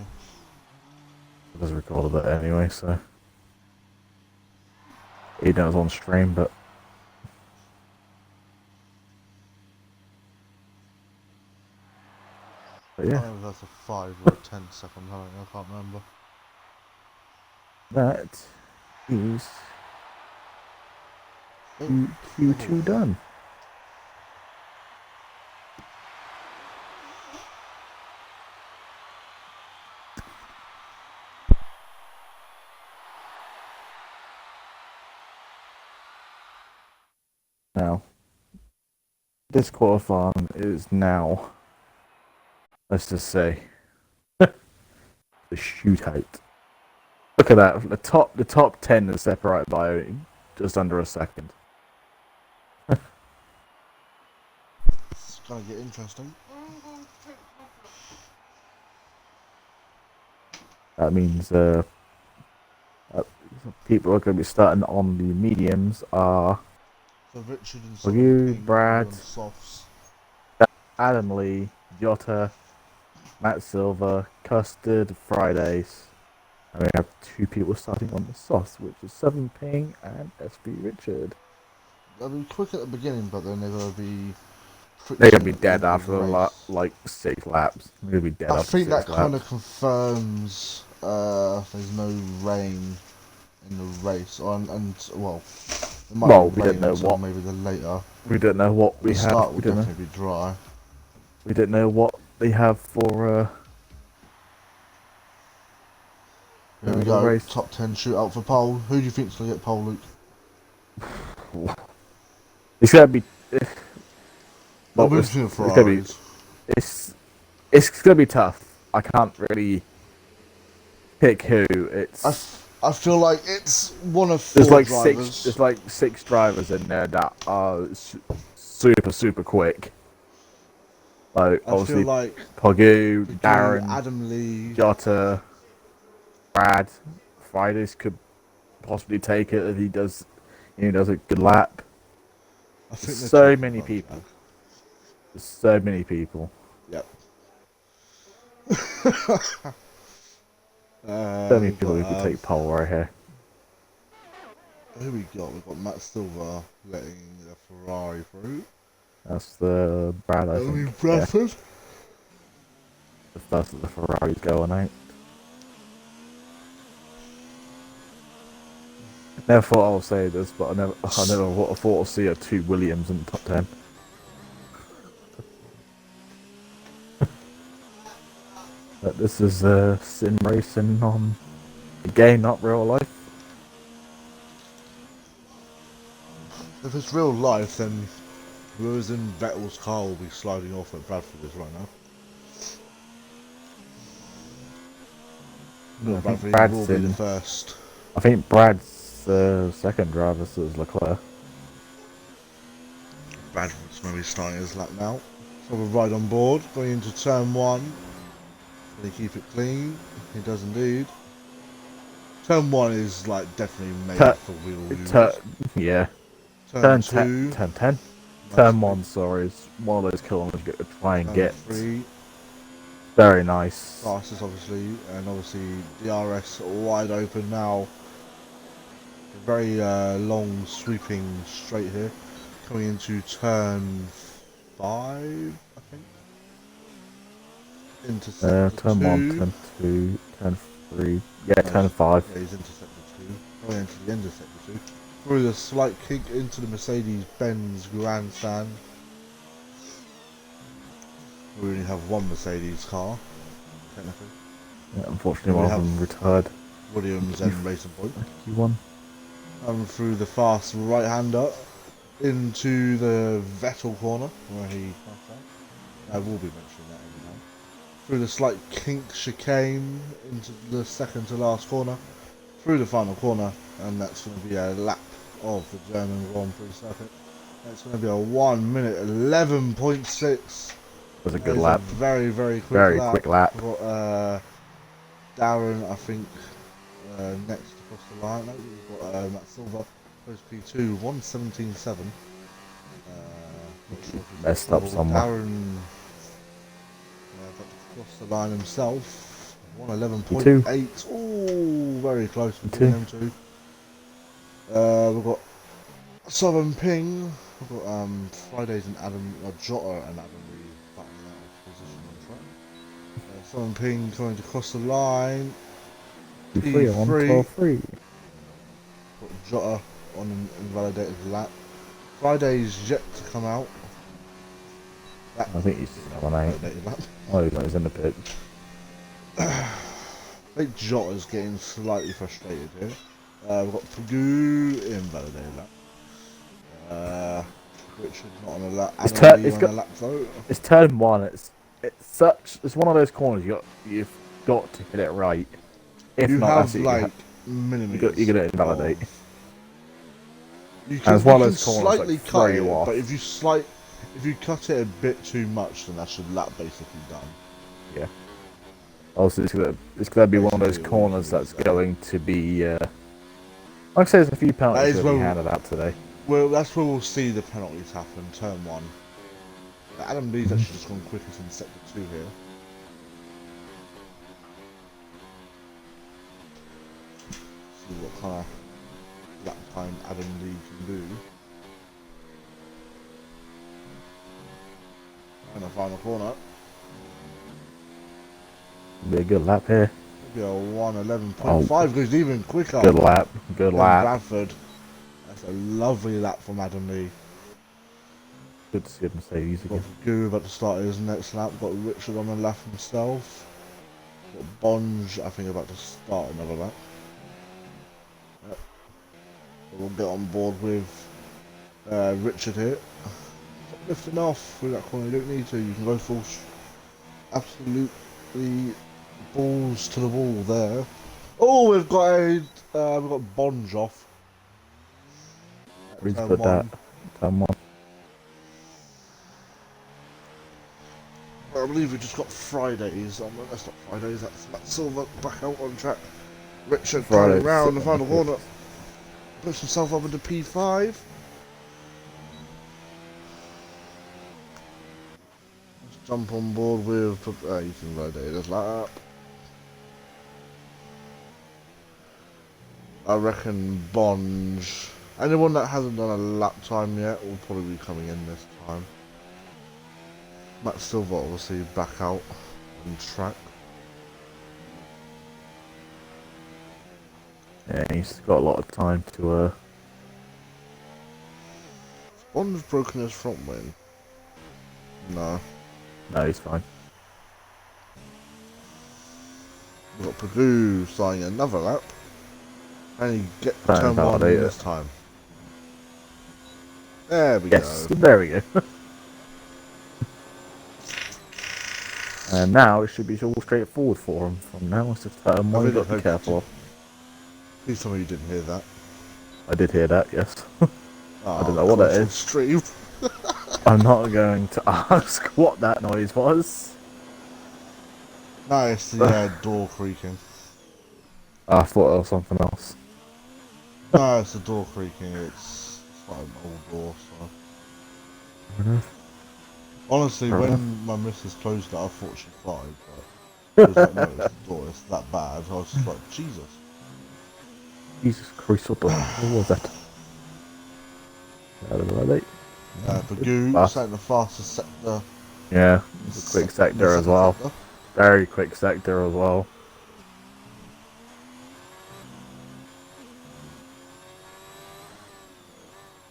Speaker 2: It doesn't record of it anyway, so. He knows on stream, but. But
Speaker 1: I
Speaker 2: yeah.
Speaker 1: don't know if that's a 5 or a 10-second penalty, I can't remember.
Speaker 2: That is Q2 done. Now, this qualifying is now, let's just say, the shootout. Look at that. The top 10 is separated by just under a second.
Speaker 1: It's going to get interesting.
Speaker 2: That means people are going to be starting on the mediums are
Speaker 1: So Richard and
Speaker 2: for you,
Speaker 1: King
Speaker 2: Brad,
Speaker 1: on softs.
Speaker 2: Adam Lee, Jota, Matt Silver, Custard, Fridays. And we have 2 people starting on the softs, which is 7 Ping and SB Richard.
Speaker 1: They'll be quick at the beginning, but then they're going to be...
Speaker 2: They're going to be dead
Speaker 1: the
Speaker 2: after like 6 laps. They're going to be dead
Speaker 1: I
Speaker 2: after 6
Speaker 1: think
Speaker 2: laps.
Speaker 1: that kind of confirms there's no rain in the race. Well, it might
Speaker 2: Well,
Speaker 1: be
Speaker 2: we
Speaker 1: rain
Speaker 2: don't know
Speaker 1: until
Speaker 2: what.
Speaker 1: maybe the later.
Speaker 2: We don't know what we
Speaker 1: The
Speaker 2: have.
Speaker 1: start
Speaker 2: We
Speaker 1: will
Speaker 2: don't know.
Speaker 1: definitely be dry.
Speaker 2: We don't know what they have for
Speaker 1: Here we
Speaker 2: the
Speaker 1: go.
Speaker 2: race.
Speaker 1: Top 10 shootout for pole. Who do you think's going to get pole, Luke?
Speaker 2: It's going to be.
Speaker 1: Well,
Speaker 2: Well, it's going to be tough. I can't really pick who.
Speaker 1: I feel like it's one of 4 drivers.
Speaker 2: There's like 6 drivers in there that are super quick. Like
Speaker 1: I
Speaker 2: obviously
Speaker 1: feel like
Speaker 2: Pogu, Darren,
Speaker 1: Adam Lee,
Speaker 2: Jota, Brad, Fridays could possibly take it if he does, does a good lap.
Speaker 1: I
Speaker 2: There's
Speaker 1: think they're
Speaker 2: so
Speaker 1: talking
Speaker 2: many
Speaker 1: about
Speaker 2: people.
Speaker 1: Jack.
Speaker 2: There's so many people.
Speaker 1: Yep.
Speaker 2: So many
Speaker 1: We've
Speaker 2: people
Speaker 1: got
Speaker 2: who could take pole right here.
Speaker 1: who we got? We've got Matt Silver letting the Ferrari through.
Speaker 2: That's the Brad, I
Speaker 1: Only
Speaker 2: think. Yeah,
Speaker 1: Bradford.
Speaker 2: the first of the Ferraris going out. Never thought I would say this, but I never thought I'd see a 2 Williams in the top 10. But this is sim racing on the game, not real life.
Speaker 1: If it's real life, then whoever's in Vettel's car will be sliding off at Bradford is right now.
Speaker 2: Yeah,
Speaker 1: No,
Speaker 2: I think
Speaker 1: Bradford will
Speaker 2: Brad's
Speaker 1: be the
Speaker 2: in.
Speaker 1: first.
Speaker 2: I think Brad's second driver, so is Leclerc.
Speaker 1: Bradford's maybe starting his lap now. So we're right on board, going into turn one. They keep it clean. He does indeed. Turn one is like definitely made
Speaker 2: Tur-
Speaker 1: for wheel
Speaker 2: tur-
Speaker 1: users.
Speaker 2: yeah.
Speaker 1: Turn
Speaker 2: Turn 10,
Speaker 1: two,
Speaker 2: turn 10.
Speaker 1: nice
Speaker 2: Turn
Speaker 1: and big.
Speaker 2: 1, sorry, is one of those kilometers you get to try and
Speaker 1: Turn
Speaker 2: get.
Speaker 1: three,
Speaker 2: Very nice.
Speaker 1: fastest obviously, and obviously DRS wide open now. Very long sweeping straight here. Coming into turn 5, I think. Into sector
Speaker 2: Turn 1,
Speaker 1: 2.
Speaker 2: turn 2, turn 3. Yeah,
Speaker 1: No,
Speaker 2: turn 5.
Speaker 1: yeah, he's into sector 2. Going into the end of sector 2. Through the slight kick into the Mercedes-Benz grandstand. We only have one Mercedes car, technically.
Speaker 2: Yeah, unfortunately, one of them retired.
Speaker 1: Williams and Racing Point.
Speaker 2: Q1.
Speaker 1: Through the fast right-hander into the Vettel corner, where he passed out. I will be mentioning that every time. Through the slight kink chicane into the second to last corner. Through the final corner, and that's going to be a lap of the German Grand Prix circuit. It's going to be a 1 minute 11.6.
Speaker 2: Was a
Speaker 1: That
Speaker 2: good
Speaker 1: is
Speaker 2: lap.
Speaker 1: a very, very quick
Speaker 2: Very
Speaker 1: lap.
Speaker 2: quick lap.
Speaker 1: We've got Darren, I think, next across the line. No, we've got Matt Silver, post P2, 117.7.
Speaker 2: Messed up somewhere.
Speaker 1: Darren got to cross the line himself. 111.8. Oh, very close between them two. We've got Southern Ping. We've got Fridays and Jota and Adam Lee battling out of position on track. Southern Ping coming to cross the line.
Speaker 2: P3.
Speaker 1: Got Jota on an invalidated lap. Friday's yet to come out.
Speaker 2: I think he's coming out.
Speaker 1: Lap.
Speaker 2: Oh, he's in the pit.
Speaker 1: I think Jota's getting slightly frustrated here. We've got Pagoo invalidated lap. Richard not on a lap. Adam Lee on a lap though.
Speaker 2: It's turn 1. It's one of those corners you've got to hit it right. If
Speaker 1: You
Speaker 2: not,
Speaker 1: have
Speaker 2: that's it.
Speaker 1: like millimeters.
Speaker 2: You're gonna invalidate.
Speaker 1: You can,
Speaker 2: it's one of those
Speaker 1: slightly
Speaker 2: corners,
Speaker 1: cut
Speaker 2: throw you
Speaker 1: it,
Speaker 2: off.
Speaker 1: but if you cut it a bit too much, then that's your lap basically done.
Speaker 2: Yeah. Also, it's gonna be one of those corners that's going to be. Like I say, there's a few penalties that be handed out today.
Speaker 1: Well, that's where we'll see the penalties happen. Turn 1. Adam Lee's actually just gone quickest in sector 2 here. See what kind of lap time Adam Lee can do. And the final corner.
Speaker 2: Be a good lap here.
Speaker 1: It'll be a 1:11.5 goes even quicker.
Speaker 2: Good lap. Good lap.
Speaker 1: Bradford. That's a lovely lap from Adam Lee.
Speaker 2: Good to see Mercedes again.
Speaker 1: Got Guru about to start his next lap. Got Richard on the lap himself. Got Bonge, I think, about to start another lap. Yep. So we'll get on board with Richard here. Stop lifting off with that corner. You don't need to. You can go full. Absolutely balls to the wall there. Oh, we've got Bonge off.
Speaker 2: Please put that. Turn 1.
Speaker 1: I believe we just got Fridays on. That's not Fridays. That's Matt Silver back out on track. Richard coming round the final corner. Puts himself up into P5. Let's jump on board with. You can rotate this lap. I reckon Bonge. Anyone that hasn't done a lap time yet will probably be coming in this time. Matt Silver obviously back out on track.
Speaker 2: Yeah, he's got a lot of time to.
Speaker 1: Bonge's broken his front wing. No.
Speaker 2: No, he's fine.
Speaker 1: We've got Pagoo starting another lap. And he get
Speaker 2: Don't
Speaker 1: turn one
Speaker 2: validate
Speaker 1: this
Speaker 2: it.
Speaker 1: time. There we
Speaker 2: Yes,
Speaker 1: go.
Speaker 2: there we go. And now it should be all straightforward for him from now. It's just turn
Speaker 1: I
Speaker 2: one you've
Speaker 1: really
Speaker 2: got to be
Speaker 1: hope
Speaker 2: careful of.
Speaker 1: please tell me you didn't hear that.
Speaker 2: I did hear that, yes. I don't
Speaker 1: Oh,
Speaker 2: know what that
Speaker 1: gosh, on
Speaker 2: is.
Speaker 1: stream.
Speaker 2: I'm not going to ask what that noise was.
Speaker 1: No, it's the door creaking.
Speaker 2: I thought it was something else.
Speaker 1: No, it's the door creaking. It's like an old door. So honestly,
Speaker 2: Fair enough.
Speaker 1: when my missus closed it, I thought she died, but she was like, "No, it's the door. It's that bad." I was just like, "Jesus."
Speaker 2: Jesus Christ, what the hell was that?
Speaker 1: Pagoo setting the fastest sector.
Speaker 2: Yeah, it's a quick sector as well.
Speaker 1: Sector.
Speaker 2: Very quick sector as well.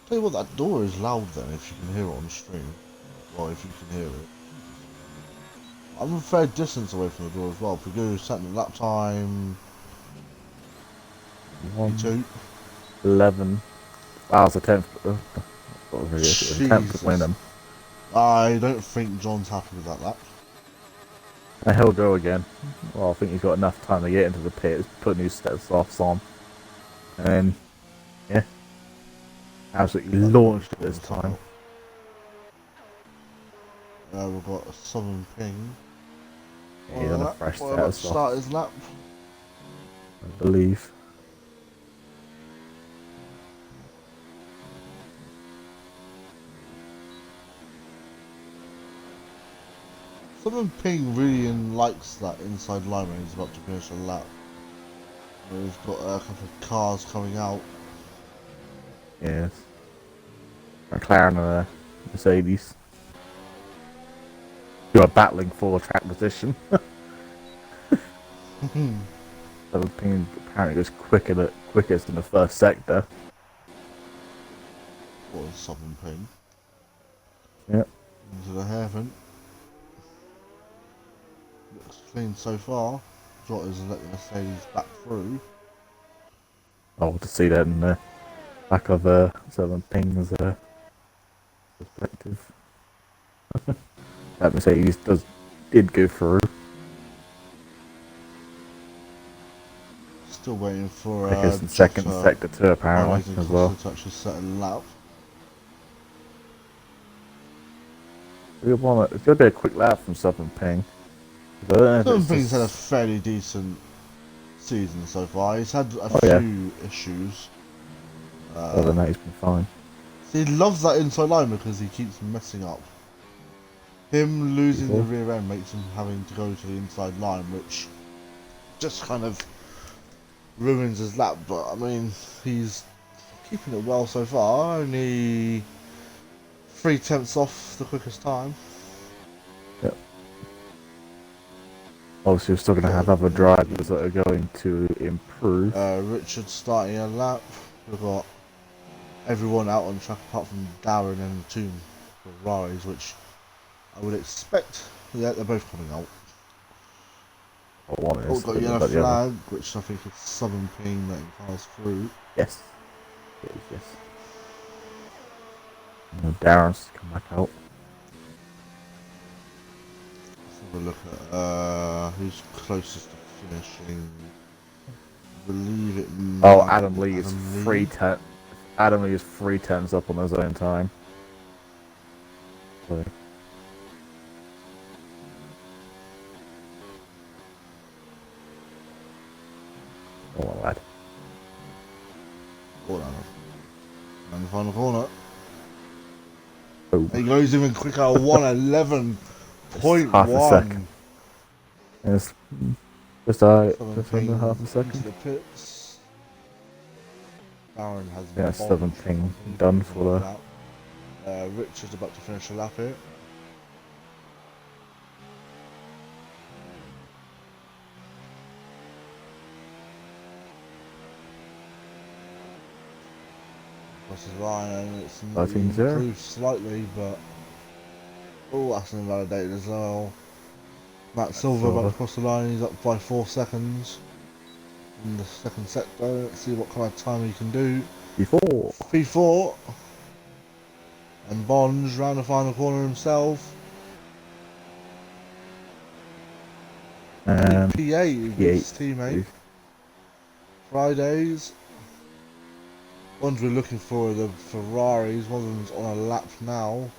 Speaker 1: Tell you what, that door is loud then if you can hear it on stream. Well, if you can hear it. I'm a fair distance away from the door as well. Pagoo setting the lap time. 2.
Speaker 2: 11. Wow, it's a 10th. It's a 10th win him.
Speaker 1: I don't think John's happy with that lap.
Speaker 2: And he'll go again. Well, I think he's got enough time to get into the pit, put new softs on. And then, yeah. Absolutely launched it this time.
Speaker 1: We've got a Southern Ping.
Speaker 2: Yeah, he's on a fresh set of
Speaker 1: start his lap.
Speaker 2: I believe.
Speaker 1: Southern Ping really likes that inside line when he's about to finish a lap. We've got a couple of cars coming out.
Speaker 2: Yes. McLaren and a Mercedes. You are battling for track position. Southern Ping apparently goes quickest in the first sector.
Speaker 1: What is Southern Ping?
Speaker 2: Yep.
Speaker 1: Into the hairpin. Looks clean so far. Jotters let the Mercedes back through.
Speaker 2: I want to see that in the back of Southern Ping's perspective. That Mercedes did go through.
Speaker 1: Still waiting for
Speaker 2: Quickest in second sector too, apparently, as well.
Speaker 1: To actually set a lap.
Speaker 2: It's going to be a quick lap from Southern Ping.
Speaker 1: Southern Ping's had a fairly decent season so far. He's had a few issues.
Speaker 2: Other than that, he's been fine.
Speaker 1: He loves that inside line because he keeps messing up. Him losing the rear end makes him having to go to the inside line, which just kind of ruins his lap. But I mean, he's keeping it well so far. Only 3/10 off the quickest time.
Speaker 2: Yep. Obviously, we're still going to have other drivers that are going to improve.
Speaker 1: Richard starting a lap. We've got everyone out on track apart from Darren and the two Ferraris, which I would expect. Yeah, they're both coming out.
Speaker 2: One is
Speaker 1: got a yellow flag, which I think is Southern Ping letting cars through.
Speaker 2: Yes. Yes. Darren's come back out.
Speaker 1: Let's have a look at who's closest to finishing. I believe it might
Speaker 2: Adam Lee is 3/10. Adam Lee is 3/10 up on his own time. So. Oh, lad.
Speaker 1: Hold on. the final corner.
Speaker 2: Oh,
Speaker 1: He goes even quicker, 111.1.
Speaker 2: it's half a second. It's just under half a
Speaker 1: Into
Speaker 2: second.
Speaker 1: the pits. Darren has
Speaker 2: Yeah,
Speaker 1: bombed
Speaker 2: 17
Speaker 1: completely
Speaker 2: done
Speaker 1: for
Speaker 2: for
Speaker 1: his
Speaker 2: the.
Speaker 1: lap. Richard's about to finish a lap here. Versus Ryan, and it's
Speaker 2: 13-0.
Speaker 1: improved slightly, but oh, that's invalidated as well. Matt Silver about to cross the line. He's up by 4 seconds in the second sector. Let's see what kind of time he can do.
Speaker 2: Before.
Speaker 1: P4. And Bonds round the final corner himself.
Speaker 2: And
Speaker 1: P8 who beats his teammate. Fridays. Ones we're looking for are the Ferraris. One of them's on a lap now.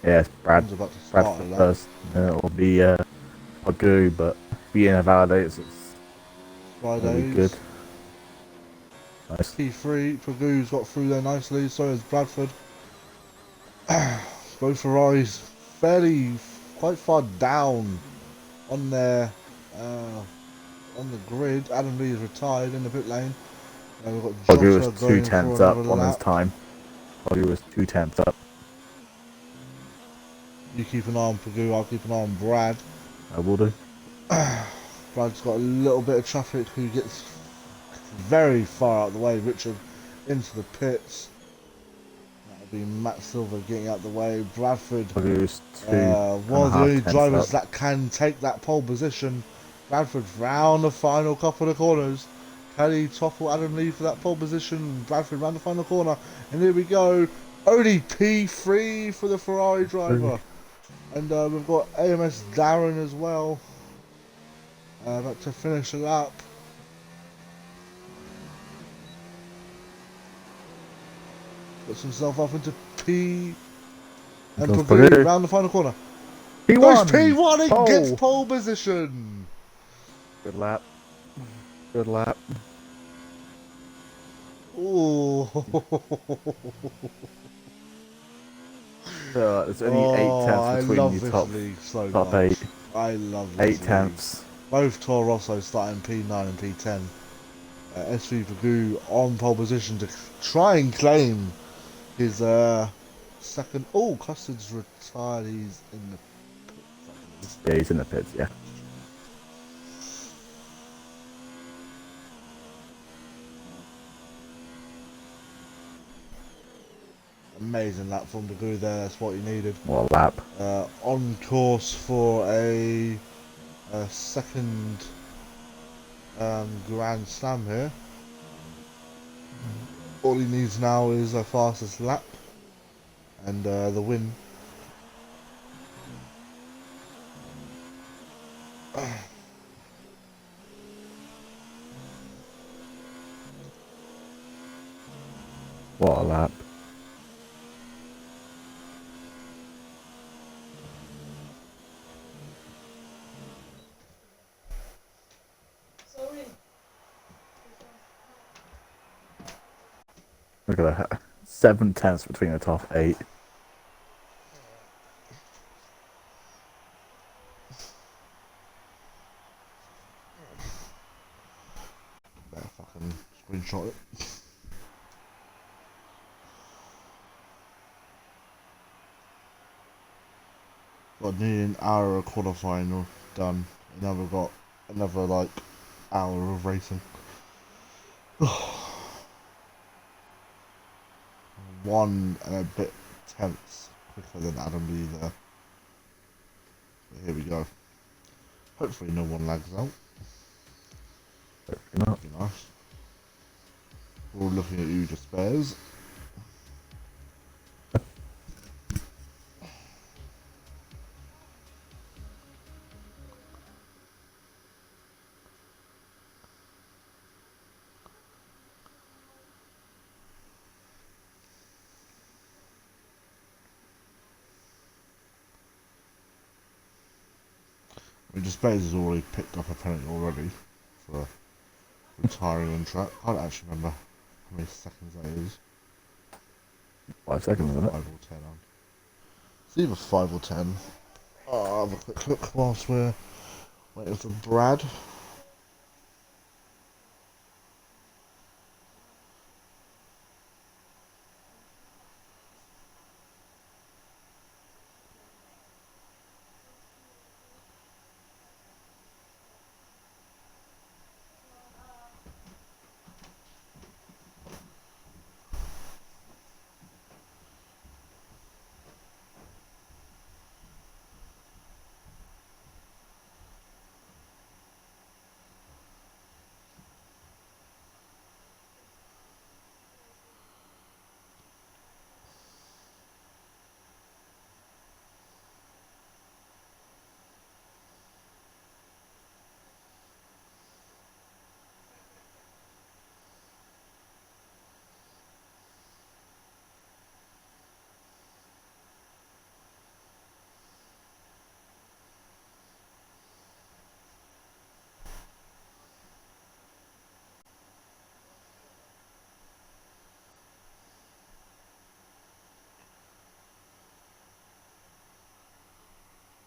Speaker 2: Yeah, it's
Speaker 1: One's about to start a
Speaker 2: Bradford
Speaker 1: lap.
Speaker 2: first. It'll be Pagoo, but being invalidated, it's
Speaker 1: Fridays.
Speaker 2: be good. Nice.
Speaker 1: P3. Pagoo's got through there nicely. So has Bradford. Both Ferraris quite far down on their on the grid. Adam Lee is retired in the pit lane. We've got
Speaker 2: Pagoo
Speaker 1: Jota
Speaker 2: was 2
Speaker 1: going for
Speaker 2: tenths
Speaker 1: another
Speaker 2: up on his
Speaker 1: lap.
Speaker 2: time. Pagoo was 2 tenths up.
Speaker 1: You keep an eye on Pagoo, I'll keep an eye on Brad.
Speaker 2: I will do.
Speaker 1: Brad's got a little bit of traffic who gets very far out of the way. Richard into the pits. That'll be Matt Silver getting out the way. Bradford,
Speaker 2: Pagoo's 2
Speaker 1: one of the only drivers
Speaker 2: up.
Speaker 1: that can take that pole position. Bradford round the final couple of corners. Can he topple Adam Lee for that pole position? Bradford round the final corner. And here we go. Only P3 for the Ferrari driver. And we've got AMS Darren as well. About to finish a lap. Puts himself off into P. And Pagoo round the final corner.
Speaker 2: P1!
Speaker 1: Goes P1 and
Speaker 2: pole.
Speaker 1: gets pole position.
Speaker 2: Good lap. Good lap.
Speaker 1: Ooh.
Speaker 2: There's only 8 tenths between you top,
Speaker 1: so
Speaker 2: top
Speaker 1: much.
Speaker 2: 8.
Speaker 1: I love this
Speaker 2: 8
Speaker 1: league.
Speaker 2: tenths.
Speaker 1: Both Toro Rosso starting P9 and P10. SV Pagoo on pole position to try and claim his second. Oh, Custard's retired. He's in the pits.
Speaker 2: Yeah, he's in the pits, yeah.
Speaker 1: Amazing lap from Pagoo there. That's what he needed.
Speaker 2: What a lap.
Speaker 1: On course for a second Grand Slam here. All he needs now is a fastest lap and the win.
Speaker 2: What a lap. Look at that. 7 tenths between the top 8.
Speaker 1: Better fucking screenshot it. Got nearly an hour of quarterfinal done. And now we've got another like hour of racing. 1 and a bit tenths quicker than Adam Lee there. But here we go. Hopefully no one lags out.
Speaker 2: Hopefully not.
Speaker 1: That'd be nice. We're all looking at you, just spares. I mean, Space has already picked up a penalty already for retiring on track. I don't actually remember how many seconds that is.
Speaker 2: 5 seconds, isn't it?
Speaker 1: 5 or 10 on. It's either 5 or 10. I'll have a quick look whilst we're waiting for Brad.